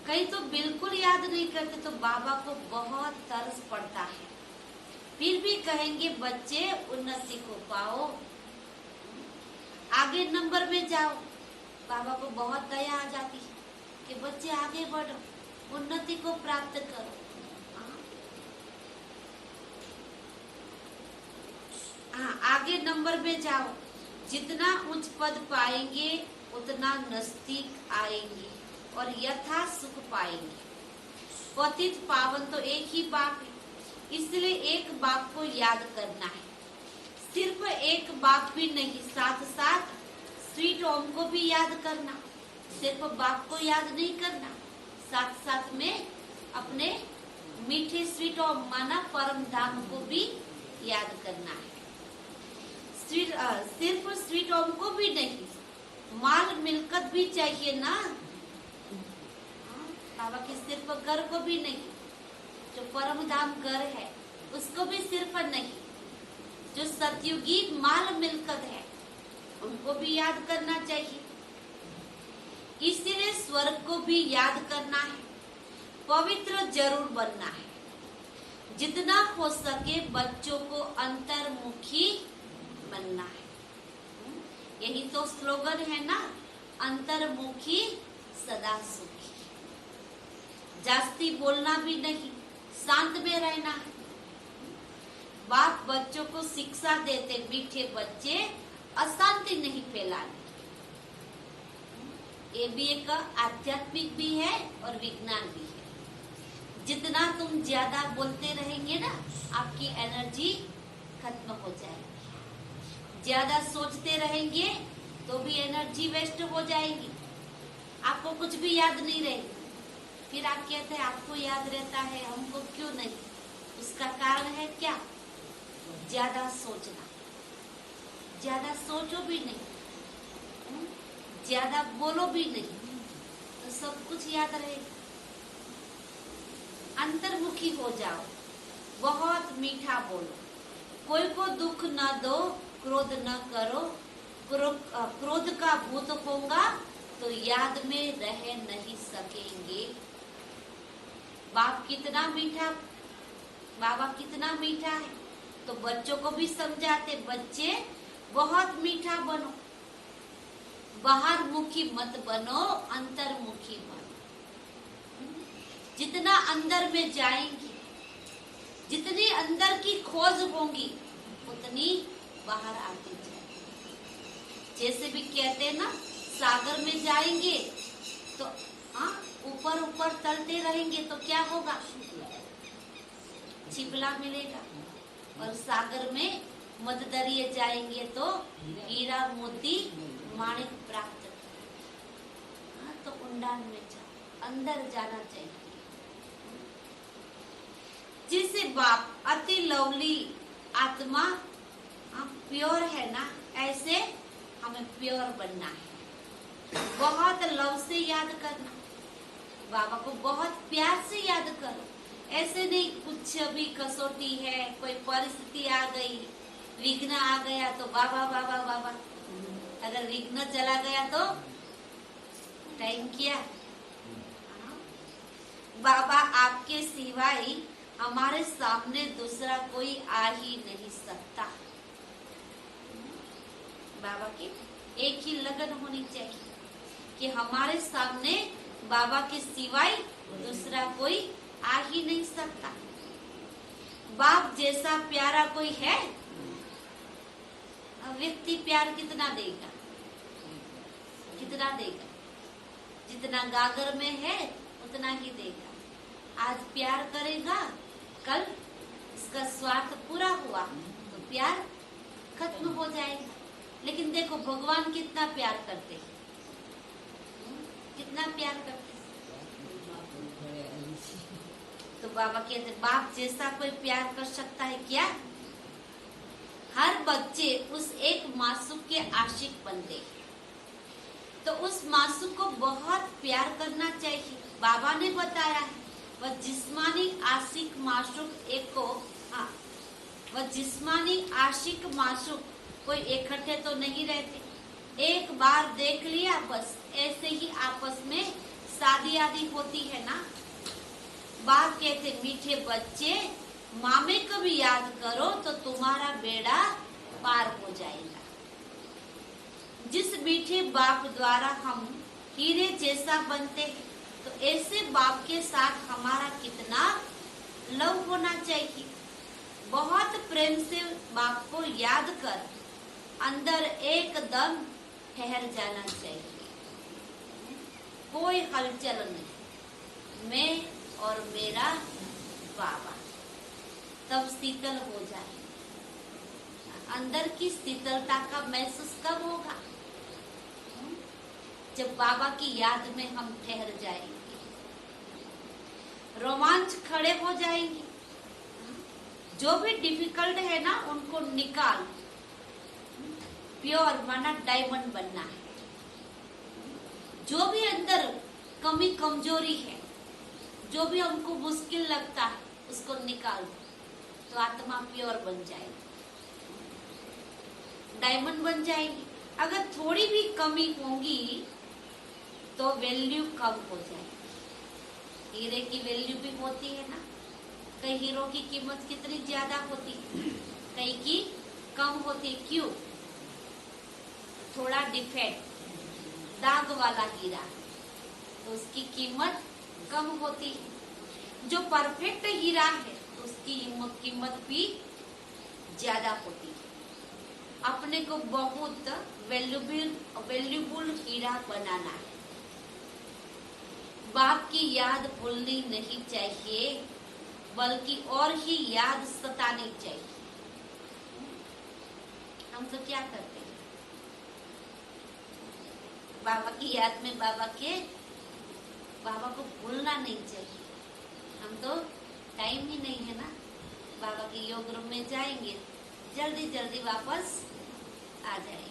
कहीं तो बिल्कुल याद नहीं करते तो बाबा को बहुत तरस पड़ता है। फिर भी कहेंगे बच्चे उन्नति को पाओ, आगे नंबर में जाओ। बाबा को बहुत दया आ जाती है कि बच्चे आगे बढ़ो, उन्नति को प्राप्त करो। आगे नंबर में जाओ, जितना उच्च पद पाएंगे उतना नजदीक आएंगे और यथा सुख पाएंगे। पतित पावन तो एक ही बाप है, इसलिए एक बाप को याद करना है। सिर्फ एक बाप भी नहीं, साथ साथ स्वीट ओम को भी याद करना। सिर्फ बाप को याद नहीं करना, साथ साथ में अपने मीठे स्वीट ओम माना परम धाम को भी याद करना है। सिर्फ स्वीट ओम को भी नहीं, माल मिलकत भी चाहिए ना। बाबा के सिर्फ घर को भी नहीं, जो परम धाम घर है उसको भी सिर्फ नहीं, जो सतयुगी माल मिलकत है उनको भी याद करना चाहिए। इसीलिए स्वर्ग को भी याद करना है, पवित्र जरूर बनना है। जितना हो सके बच्चों को अंतर्मुखी बनना है। यही तो स्लोगन है ना, अंतर्मुखी सदा सुखी। जास्ती बोलना भी नहीं, शांत में रहना है। बाप बच्चों को शिक्षा देते, मीठे बच्चे अशांति नहीं फैलाने। ये भी एक आध्यात्मिक भी है और विज्ञान भी है। जितना तुम ज्यादा बोलते रहेंगे ना आपकी एनर्जी खत्म हो जाएगी। ज्यादा सोचते रहेंगे तो भी एनर्जी वेस्ट हो जाएगी, आपको कुछ भी याद नहीं रहेगा। फिर आप कहते हैं आपको याद रहता है हमको क्यों नहीं? उसका कारण है क्या? ज्यादा सोचना। ज्यादा सोचो भी नहीं, ज्यादा बोलो भी नहीं, तो सब कुछ याद रहेगा। अंतर्मुखी हो जाओ, बहुत मीठा बोलो, कोई को दुख न दो, क्रोध न करो। क्रोध का भूत होगा तो याद में रह नहीं सकेंगे। बाप कितना मीठा, बाबा कितना मीठा है, तो बच्चों को भी समझाते, बच्चे बहुत मीठा बनो, बाहर मुखी मत बनो, अंतर्मुखी बनो। जितना अंदर में जाएंगे, जितनी अंदर की खोज होंगी उतनी बाहर आती जाएगी। जैसे भी कहते हैं ना, सागर में जाएंगे तो ऊपर ऊपर तलते रहेंगे तो क्या होगा? छिपला मिलेगा। और सागर में मध्यदरिये जाएंगे तो हीरा मोती माणिक प्राप्त। तो उंडान में जाओ, अंदर जाना चाहिए। जिसे बाप अति लवली आत्मा प्योर है ना, ऐसे हमें प्योर बनना है। बहुत लव से याद करना, बाबा को बहुत प्यार से याद करो। ऐसे नहीं कुछ भी कसौटी है, कोई परिस्थिति आ गई, विघ्न आ गया तो बाबा बाबा बाबा। अगर विघ्न चला गया तो टाइम किया। बाबा आपके सिवाय हमारे सामने दूसरा कोई आ ही नहीं सकता। बाबा की एक ही लगन होनी चाहिए कि हमारे सामने बाबा के सिवाय दूसरा कोई आ ही नहीं सकता। बाप जैसा प्यारा कोई है? व्यक्ति प्यार कितना देगा? कितना देगा? जितना गागर में है उतना ही देगा। आज प्यार करेगा, कल इसका स्वार्थ पूरा हुआ तो प्यार खत्म हो जाएगा। लेकिन देखो भगवान कितना प्यार करते हैं, कितना प्यार करते हैं। तो बाबा कहते बाप जैसा कोई प्यार कर सकता है क्या? हर बच्चे उस एक मासूम के आशिक बनते हैं, तो उस मासूम को बहुत प्यार करना चाहिए। बाबा ने बताया है वह जिस्मानी आशिक माशूक एक को, वह जिस्मानी आशिक माशूक कोई इकट्ठे तो नहीं रहते। एक बार देख लिया बस, ऐसे ही आपस में शादी आदि होती है ना। बाप कहते मीठे बच्चे मामे को भी याद करो तो तुम्हारा बेड़ा पार हो जाएगा। जिस मीठे बाप द्वारा हम हीरे जैसा बनते हैं, तो ऐसे बाप के साथ हमारा कितना लव होना चाहिए। बहुत प्रेम से बाप को याद कर अंदर एकदम ठहर जाना चाहिए। कोई हलचल नहीं, मैं और मेरा बाबा, तब शीतल हो जाए। अंदर की शीतलता का महसूस कब होगा? जब बाबा की याद में हम ठहर जाएंगे, रोमांच खड़े हो जाएंगे। जो भी डिफिकल्ट है ना उनको निकाल, प्योर माना डायमंड बनना है। जो भी अंदर कमी कमजोरी है, जो भी हमको मुश्किल लगता है उसको निकाल दो, तो आत्मा प्योर बन जाएगी, डायमंड बन जाएगी। अगर थोड़ी भी कमी होगी तो वैल्यू कम हो जाएगी। हीरे की वैल्यू भी होती है ना, कई हीरो की कीमत कितनी ज्यादा होती है, कई की कम होती है। क्यों? थोड़ा डिफेक्ट, दाग वाला हीरा तो उसकी कीमत कम होती है। जो परफेक्ट हीरा है तो उसकी कीमत भी ज्यादा होती है। अपने को बहुत वैल्यूबल हीरा बनाना है। बाप की याद भूलनी नहीं चाहिए, बल्कि और ही याद सतानी चाहिए। हम तो क्या करते हैं, बाबा की याद में बाबा को भूलना नहीं चाहिए। हम तो टाइम ही नहीं है ना, बाबा के योग रूम में जाएंगे, जल्दी जल्दी वापस आ जाएंगे।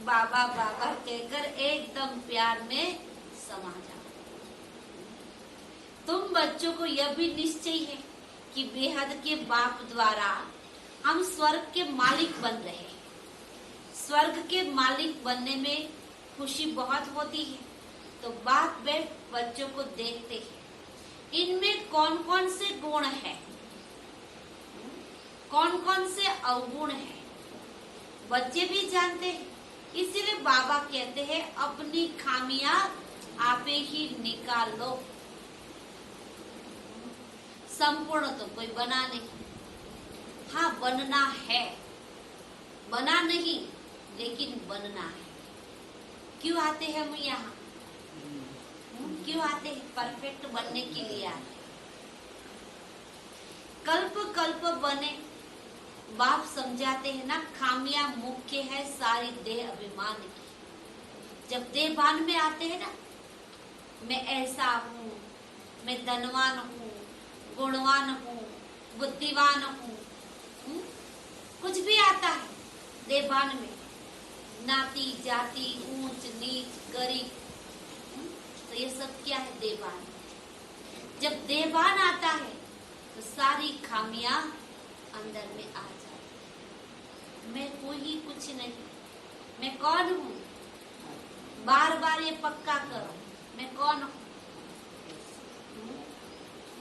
बाबा बाबा कहकर एकदम प्यार में समा जाओ। तुम बच्चों को यह भी निश्चय है कि बेहद के बाप द्वारा हम स्वर्ग के मालिक बन रहे हैं। स्वर्ग के मालिक बनने में खुशी बहुत होती है। तो बाप बच्चों को देखते हैं, इनमें कौन कौन से गुण है, कौन कौन से अवगुण है, बच्चे भी जानते हैं। इसीलिए बाबा कहते हैं अपनी खामियां आपे ही निकाल लो। संपूर्ण तो कोई बना नहीं, हाँ बनना है, बना नहीं लेकिन बनना है। क्यों आते हैं हम यहाँ? क्यों आते हैं? परफेक्ट बनने के लिए आते हैं। कल्प कल्प बने। बाप समझाते हैं ना, खामियां मुख्य है सारी देह अभिमान की। जब देहभान में आते हैं ना, मैं ऐसा हूँ, मैं धनवान हूँ, गुणवान हूँ, बुद्धिवान हूँ, कुछ भी आता है देहभान में, नाती जाति, ऊंच नीच, गरीब, ये सब क्या है? देवान। जब देवान आता है तो सारी खामियां अंदर में आ जाती। मैं कोई कुछ नहीं, मैं कौन हूँ? बार बार ये पक्का करो, मैं कौन हूँ।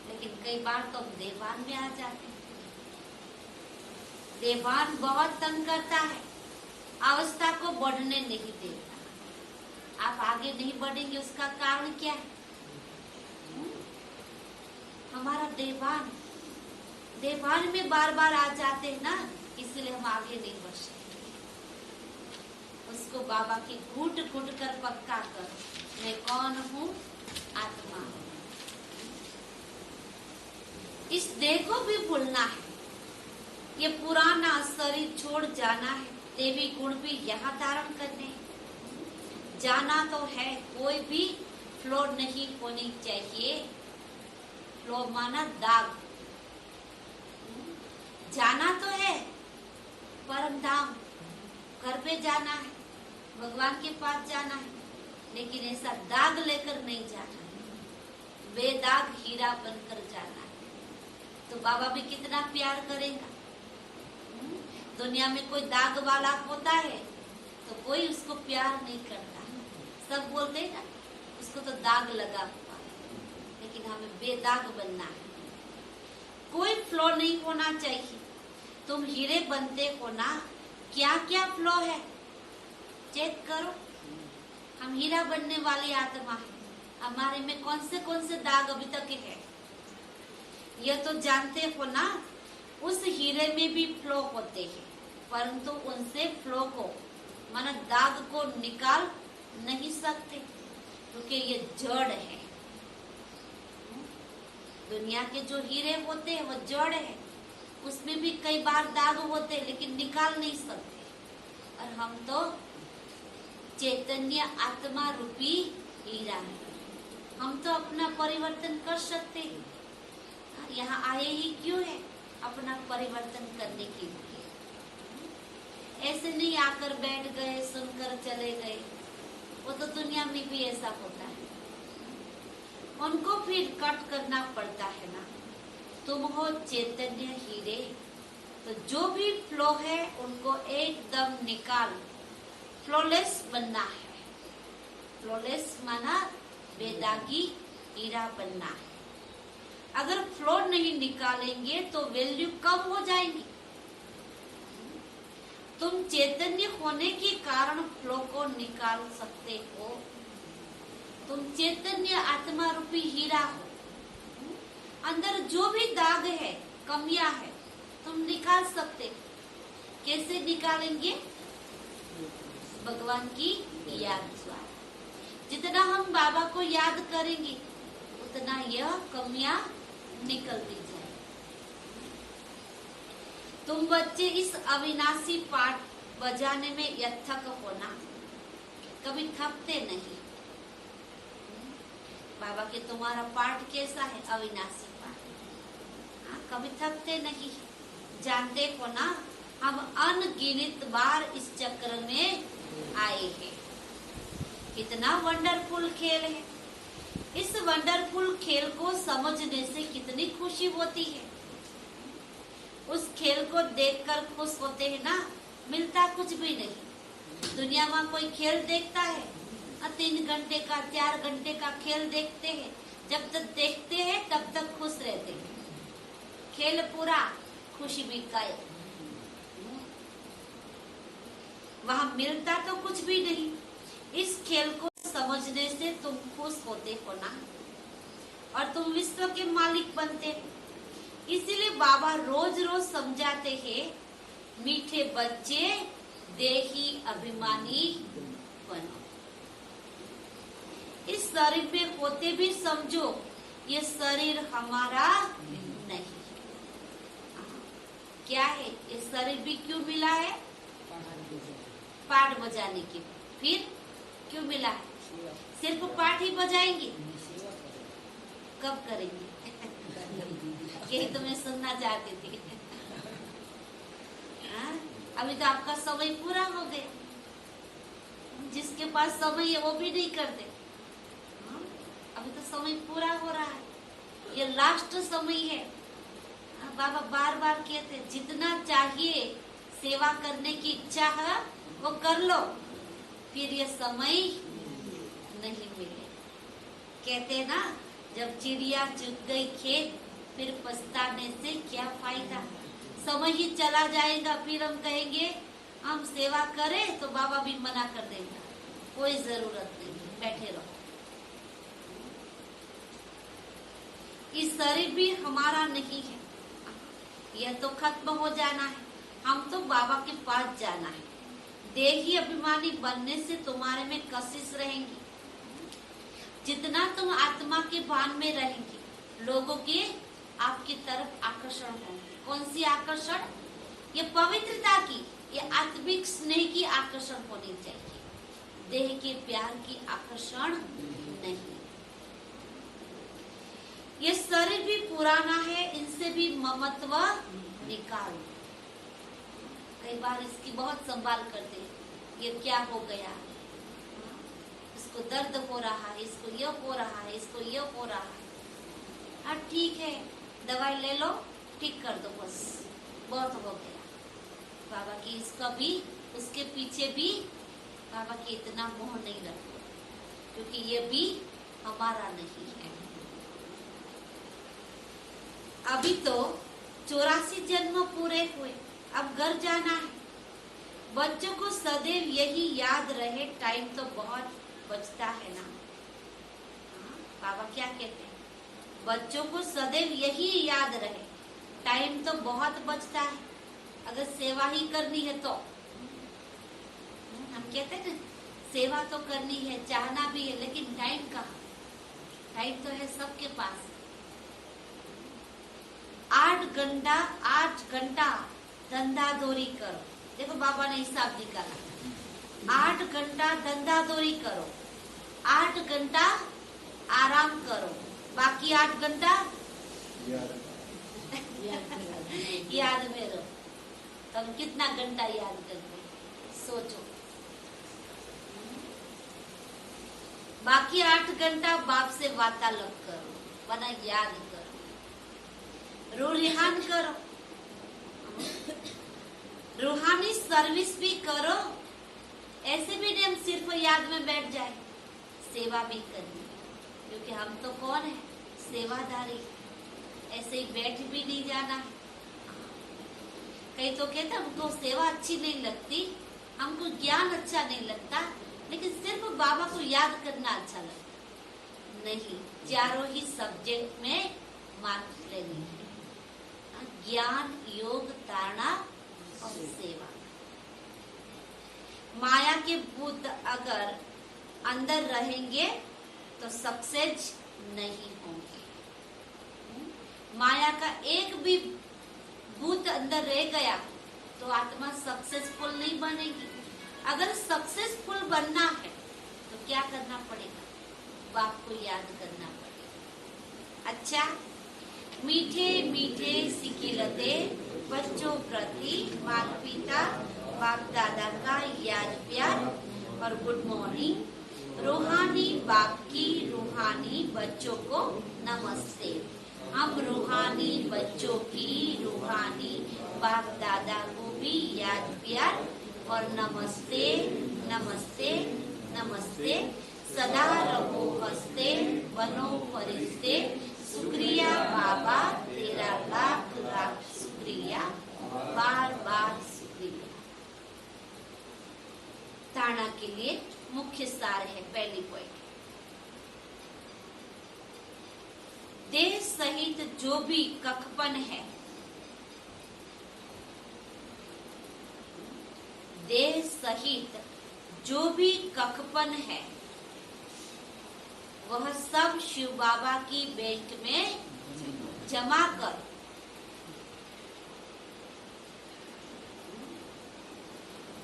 लेकिन कई बार तो हम देवान में आ जाते हैं। देवान बहुत तंग करता है, अवस्था को बढ़ने नहीं देता। आप आगे नहीं बढ़ेंगे, उसका कारण क्या है? हमारा देवान, देवान में बार बार आ जाते हैं ना, इसलिए हम आगे नहीं बढ़ सकते। उसको बाबा की घुट घुट कर पक्का कर, मैं कौन हूँ? आत्मा। इस देह को भी भूलना है, ये पुराना शरीर छोड़ जाना है, देवी गुण भी यहाँ धारण करने हैं। जाना तो है, कोई भी फ्लो नहीं होनी चाहिए। फ्लो माना दाग। जाना तो है परम धाम, घर पे जाना है, भगवान के पास जाना है, लेकिन ऐसा दाग लेकर नहीं जाना है। बेदाग हीरा बनकर जाना है। तो बाबा भी कितना प्यार करेगा। दुनिया में कोई दाग वाला होता है तो कोई उसको प्यार नहीं करता। सब बोलते हैं ना, उसको तो दाग लगा हुआ। लेकिन हमें बेदाग बनना है। कोई फ्लो नहीं होना चाहिए। तुम हीरे बनते हो ना, क्या क्या फ्लो है चेक करो। हम हीरा बनने वाली आत्मा है, हमारे में कौन से दाग अभी तक है, यह तो जानते हो ना। उस हीरे में भी फ्लो होते हैं, परंतु उनसे फ्लो को माना दाग को निकाल नहीं सकते, क्योंकि ये जड़ है। दुनिया के जो हीरे होते हैं वो जड़ है, उसमें भी कई बार दाग होते हैं, लेकिन निकाल नहीं सकते। और हम तो चैतन्य आत्मा रूपी हीरा है, हम तो अपना परिवर्तन कर सकते हैं। यहाँ आए ही क्यों है? अपना परिवर्तन करने के लिए। ऐसे नहीं आकर बैठ गए, सुनकर चले गए। वो तो दुनिया में भी ऐसा होता है, उनको फिर कट करना पड़ता है ना। तुम हो चैतन्य हीरे, तो जो भी फ्लो है उनको एकदम निकाल, फ्लोलेस बनना है। फ्लोलेस माना बेदागी हीरा बनना है। अगर फ्लो नहीं निकालेंगे तो वैल्यू कम हो जाएगी। तुम चैतन्य होने के कारण फ्लो को निकाल सकते हो। तुम चैतन्य आत्मा रूपी हीरा हो। अंदर जो भी दाग है, कमियां है, तुम निकाल सकते हो। कैसे निकालेंगे? भगवान की याद द्वारा। जितना हम बाबा को याद करेंगे उतना यह कमियां निकलती जाए। तुम बच्चे इस अविनाशी पाठ बजाने में यथक होना, कभी थकते नहीं। बाबा के तुम्हारा पाठ कैसा है? अविनाशी पाठ। कभी थकते नहीं। जानते हो ना, हम अनगिनत बार इस चक्र में आए हैं। कितना वंडरफुल खेल है। इस वंडरफुल खेल को समझने से कितनी खुशी होती है। उस खेल को देखकर खुश होते हैं ना, मिलता कुछ भी नहीं। दुनिया में कोई खेल देखता है, 3 घंटे का 4 घंटे का खेल देखते हैं, जब तक देखते हैं तब तक खुश रहते हैं। खेल पूरा, खुशी भी गायब। वहाँ मिलता तो कुछ भी नहीं। इस खेल को समझने से तुम खुश होते हो ना, और तुम विश्व के मालिक बनते हो। इसीलिए बाबा रोज रोज समझाते हैं, मीठे बच्चे देही अभिमानी बनो। इस शरीर में होते भी समझो ये शरीर हमारा नहीं है। क्या है? ये शरीर भी क्यों मिला है? पाठ बजाने के। फिर क्यों मिला है? सिर्फ पाठ ही बजाएंगे? कब करेंगे? यही तो मैं सुनना चाहती थी। अभी तो आपका समय पूरा हो गया। जिसके पास समय है वो भी नहीं करते। अभी तो समय पूरा हो रहा है, ये लास्ट समय है। बाबा बार बार कहते जितना चाहिए सेवा करने की इच्छा है वो कर लो, फिर ये समय नहीं मिले। कहते हैं ना, जब चिड़िया चुग गई खेत, फिर पछताने से क्या फायदा। समय ही चला जाएगा, फिर हम कहेंगे हम सेवा करें तो बाबा भी मना कर देगा, कोई जरूरत नहीं, बैठे रहो। इस शरीर भी हमारा नहीं है, यह तो खत्म हो जाना है, हम तो बाबा के पास जाना है। देही अभिमानी बनने से तुम्हारे में कशिश रहेंगी। जितना तुम आत्मा के भान में रहेंगे, लोगों के आपकी तरफ आकर्षण होंगे। कौन सी आकर्षण? ये पवित्रता की, ये आत्मिक स्नेह की आकर्षण होनी चाहिए, देह के प्यार की आकर्षण नहीं। ये शरीर भी पुराना है, इनसे भी ममत्व निकालो। कई बार इसकी बहुत संभाल करते, ये क्या हो गया, इसको दर्द हो रहा है, इसको ये हो रहा है, इसको ये हो रहा है। हाँ ठीक है, दवाई ले लो, ठीक कर दो, बस बहुत हो गया। बाबा की इसका भी, उसके पीछे भी बाबा की इतना मोह नहीं रखो, क्योंकि ये भी हमारा नहीं है। अभी तो 84 जन्म पूरे हुए, अब घर जाना है। बच्चों को सदैव यही याद रहे, टाइम तो बहुत बचता है ना। बाबा क्या कहते हैं? बच्चों को सदैव यही याद रहे, टाइम तो बहुत बचता है, अगर सेवा ही करनी है तो। हम कहते हैं ना, सेवा तो करनी है, चाहना भी है, लेकिन टाइम कहाँ? टाइम तो है सबके पास। 8 घंटा धंधा दौरी करो। देखो बाबा ने हिसाब निकाला, 8 घंटा धंधा दौरी करो, 8 घंटा आराम करो, बाकी 8 घंटा याद में रहो। तुम कितना घंटा याद करते, सोचो। बाकी 8 घंटा बाप से वार्तालाप करो, वरना याद करो, रूहान करो, रूहानी सर्विस भी करो। ऐसे भी नहीं हम सिर्फ याद में बैठ जाए, सेवा भी करनी, क्योंकि हम तो कौन है? सेवादारी। ऐसे ही बैठ भी नहीं जाना है। कई तो कहते हमको सेवा अच्छी नहीं लगती, हमको ज्ञान अच्छा नहीं लगता, लेकिन सिर्फ बाबा को याद करना अच्छा लगता। नहीं, चारों ही सब्जेक्ट में मार्क्स लेनी है, ज्ञान, योग, धारणा और सेवा। माया के भूत अगर अंदर रहेंगे तो सक्सेस नहीं होंगे। माया का एक भी भूत अंदर रह गया तो आत्मा सक्सेसफुल नहीं बनेगी। अगर सक्सेसफुल बनना है तो क्या करना पड़ेगा? बाप को याद करना पड़ेगा। अच्छा, मीठे मीठे सिकिलते बच्चों प्रति माता पिता बाप दादा का याद प्यार और गुड मॉर्निंग। रूहानी बाप की रूहानी बच्चों को नमस्ते। हम रूहानी बच्चों की रूहानी बाप दादा को भी याद प्यार और नमस्ते नमस्ते नमस्ते। सदा रहो हंसते, बनो फरिश्ते। शुक्रिया बाबा, तेरा लाख लाख शुक्रिया, बार बार शुक्रिया। धारणा के लिए मुख्य सार है, पहली पॉइंट, देह सहित जो भी कखपन है, देह सहित जो भी कखपन है, वह सब शिव बाबा की बैंक में जमा कर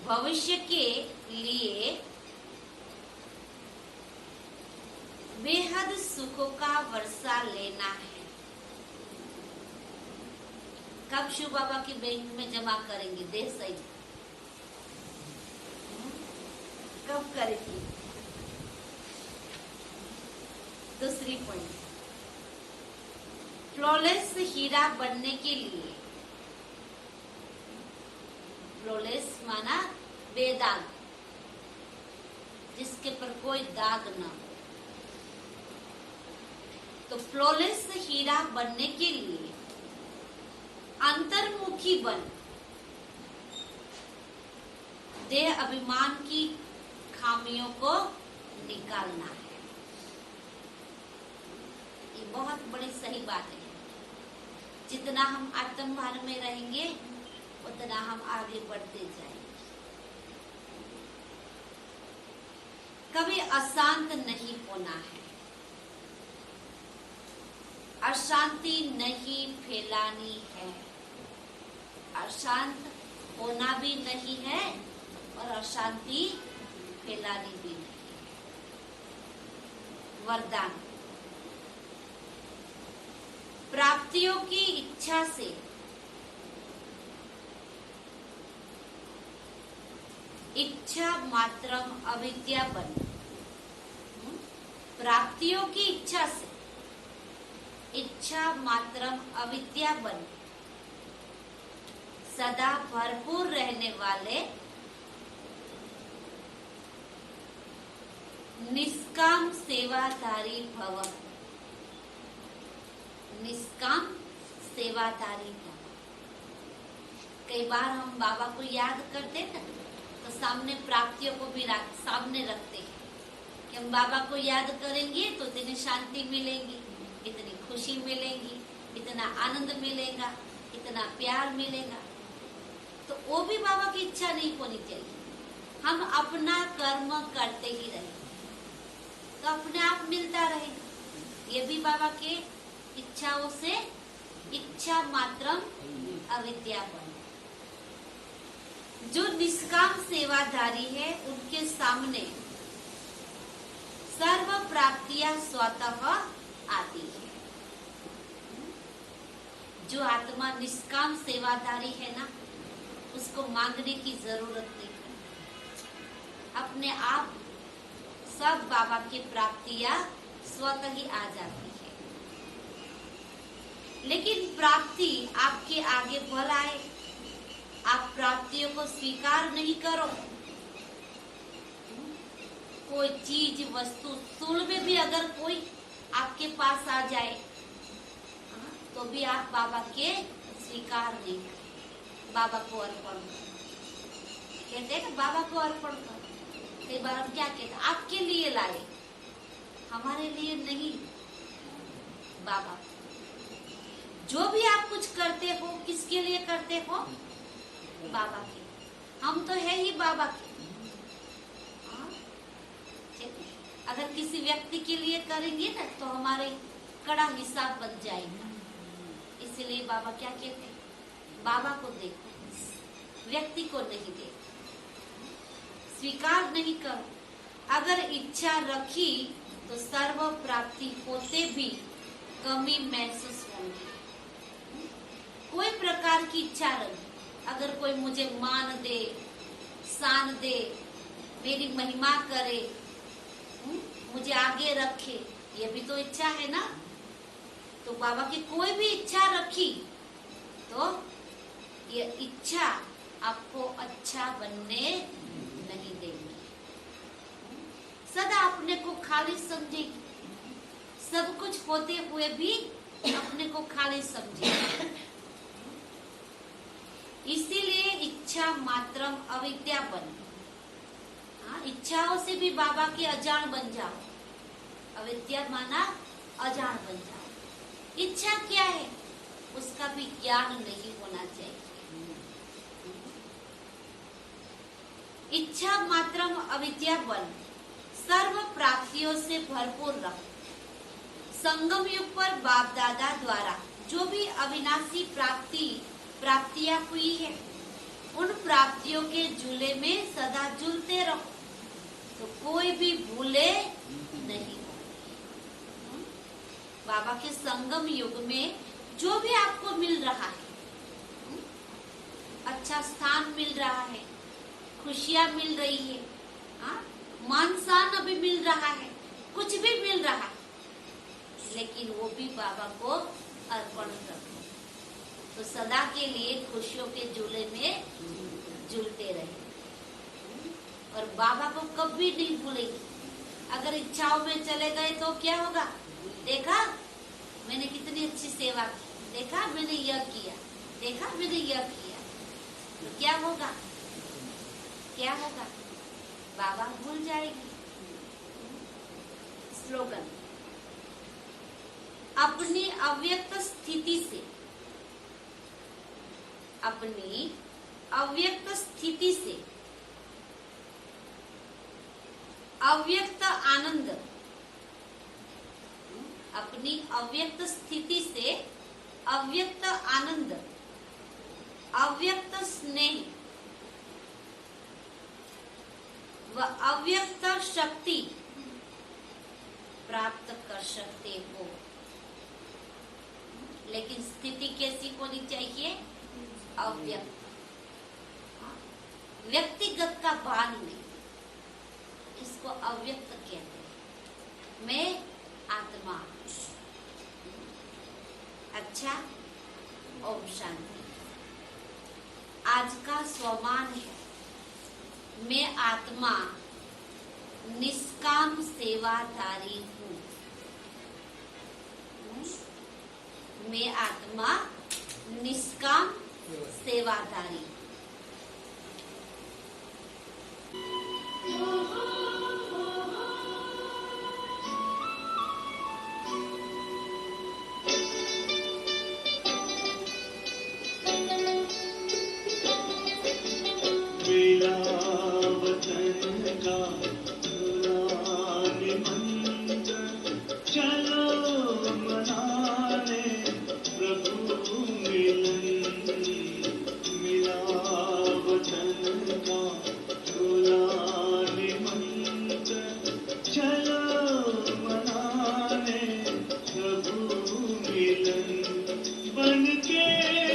भविष्य के लिए बेहद सुखों का वर्षा लेना है। कब शिव बाबा की बैंक में जमा करेंगे? देह सहित कब करेंगे? दूसरी पॉइंट, फ्लॉलेस हीरा बनने के लिए, फ्लॉलेस माना बेदाग, जिसके पर कोई दाग न हो। तो फ्लॉलेस हीरा बनने के लिए अंतर्मुखी बन देह अभिमान की खामियों को निकालना है। ये बहुत बड़ी सही बात है। जितना हम आत्मभार में रहेंगे उतना हम आगे बढ़ते जाएंगे। कभी अशांत नहीं होना है, अशांति नहीं फैलानी है, अशांत होना भी नहीं है और अशांति फैलानी भी नहीं। वरदान, प्राप्तियों की इच्छा से इच्छा मात्रम अविद्या बन, प्राप्तियों की इच्छा से इच्छा मात्रम अविद्या बन सदा भरपूर रहने वाले निष्काम सेवाधारी भव, निष्काम सेवाधारी भव। कई बार हम बाबा को याद करते हैं तो सामने प्राप्तियों को भी सामने रखते हैं कि हम बाबा को याद करेंगे तो इतनी शांति मिलेगी, इतनी खुशी मिलेगी, इतना आनंद मिलेगा, इतना प्यार मिलेगा। तो वो भी बाबा की इच्छा नहीं होनी चाहिए। हम अपना कर्म करते ही रहें तो अपने आप मिलता रहेगा। ये भी बाबा के इच्छाओं से इच्छा मात्रम अविद्या बन। जो निष्काम सेवाधारी है उनके सामने सर्व प्राप्तियां स्वतः आती है। जो आत्मा निष्काम सेवाधारी है ना, उसको मांगने की जरूरत नहीं है। अपने आप सब बाबा की प्राप्तियां स्वतः ही आ जाती है। लेकिन प्राप्ति आपके आगे बढ़ आए, आप प्राप्तियों को स्वीकार नहीं करो। कोई चीज वस्तु स्थूल में भी अगर कोई आपके पास आ जाए तो भी आप बाबा के स्वीकार नहीं करें, बाबा को अर्पण करो। कहते हैं ना बाबा को अर्पण करो। कई बार हम क्या कहते हैं, आपके लिए लाए, हमारे लिए नहीं, बाबा। जो भी आप कुछ करते हो किसके लिए करते हो? बाबा के। हम तो है ही बाबा के। अगर किसी व्यक्ति के लिए करेंगे ना तो हमारे कड़ा हिसाब बन जाएगा। इसलिए बाबा क्या कहते हैं, बाबा को देखो, व्यक्ति को नहीं देखो, स्वीकार नहीं करो। अगर इच्छा रखी तो सर्व प्राप्ति होते भी कमी महसूस होगी। कोई प्रकार की इच्छा रखी, अगर कोई मुझे मान दे, शान दे, मेरी महिमा करे, मुझे आगे रखे, ये भी तो इच्छा है ना। तो बाबा की कोई भी इच्छा रखी तो ये इच्छा आपको अच्छा बनने नहीं देगी। सदा अपने को खाली समझेगी, सब कुछ होते हुए भी अपने को खाली समझेगी। इसीलिए इच्छा मात्रम अविद्या बन। इच्छाओं से भी बाबा के अजान बन जाओ। अविद्या माना अजान बन जाओ। इच्छा क्या है उसका भी ज्ञान नहीं होना चाहिए। इच्छा मात्रम अविद्या बन सर्व प्राप्तियों से भरपूर रहो। संगम युग पर बाप दादा द्वारा जो भी अविनाशी प्राप्तियां हुई है, उन प्राप्तियों के झूले में सदा झूलते रहो तो कोई भी भूले नहीं। बाबा के संगम युग में जो भी आपको मिल रहा है, अच्छा स्थान मिल रहा है, खुशियां मिल रही है, मान सम्मान अभी मिल रहा है, कुछ भी मिल रहा है, लेकिन वो भी बाबा को अर्पण कर दो, तो सदा के लिए खुशियों के झूले में झूलते रहे और बाबा को कभी नहीं भूलेंगे। अगर इच्छाओं में चले गए तो क्या होगा? देखा मैंने कितनी अच्छी सेवा की, देखा मैंने यह किया, देखा मैंने यह किया, तो क्या होगा? क्या होगा? बाबा भूल जाएगी। स्लोगन, अपनी अव्यक्त स्थिति से, अपनी अव्यक्त स्थिति से अव्यक्त आनंद, अपनी अव्यक्त स्थिति से अव्यक्त आनंद, अव्यक्त स्नेह व अव्यक्त शक्ति प्राप्त कर सकते हो। लेकिन स्थिति कैसी होनी चाहिए? अव्यक्त, व्यक्तिगत का भान नहीं, इसको अव्यक्त कहते हैं। मैं आत्मा। अच्छा, ओम शांति। आज का स्वमान है, मैं आत्मा निष्काम सेवाधारी हूँ। मैं आत्मा निष्काम सेवाधारी। बनके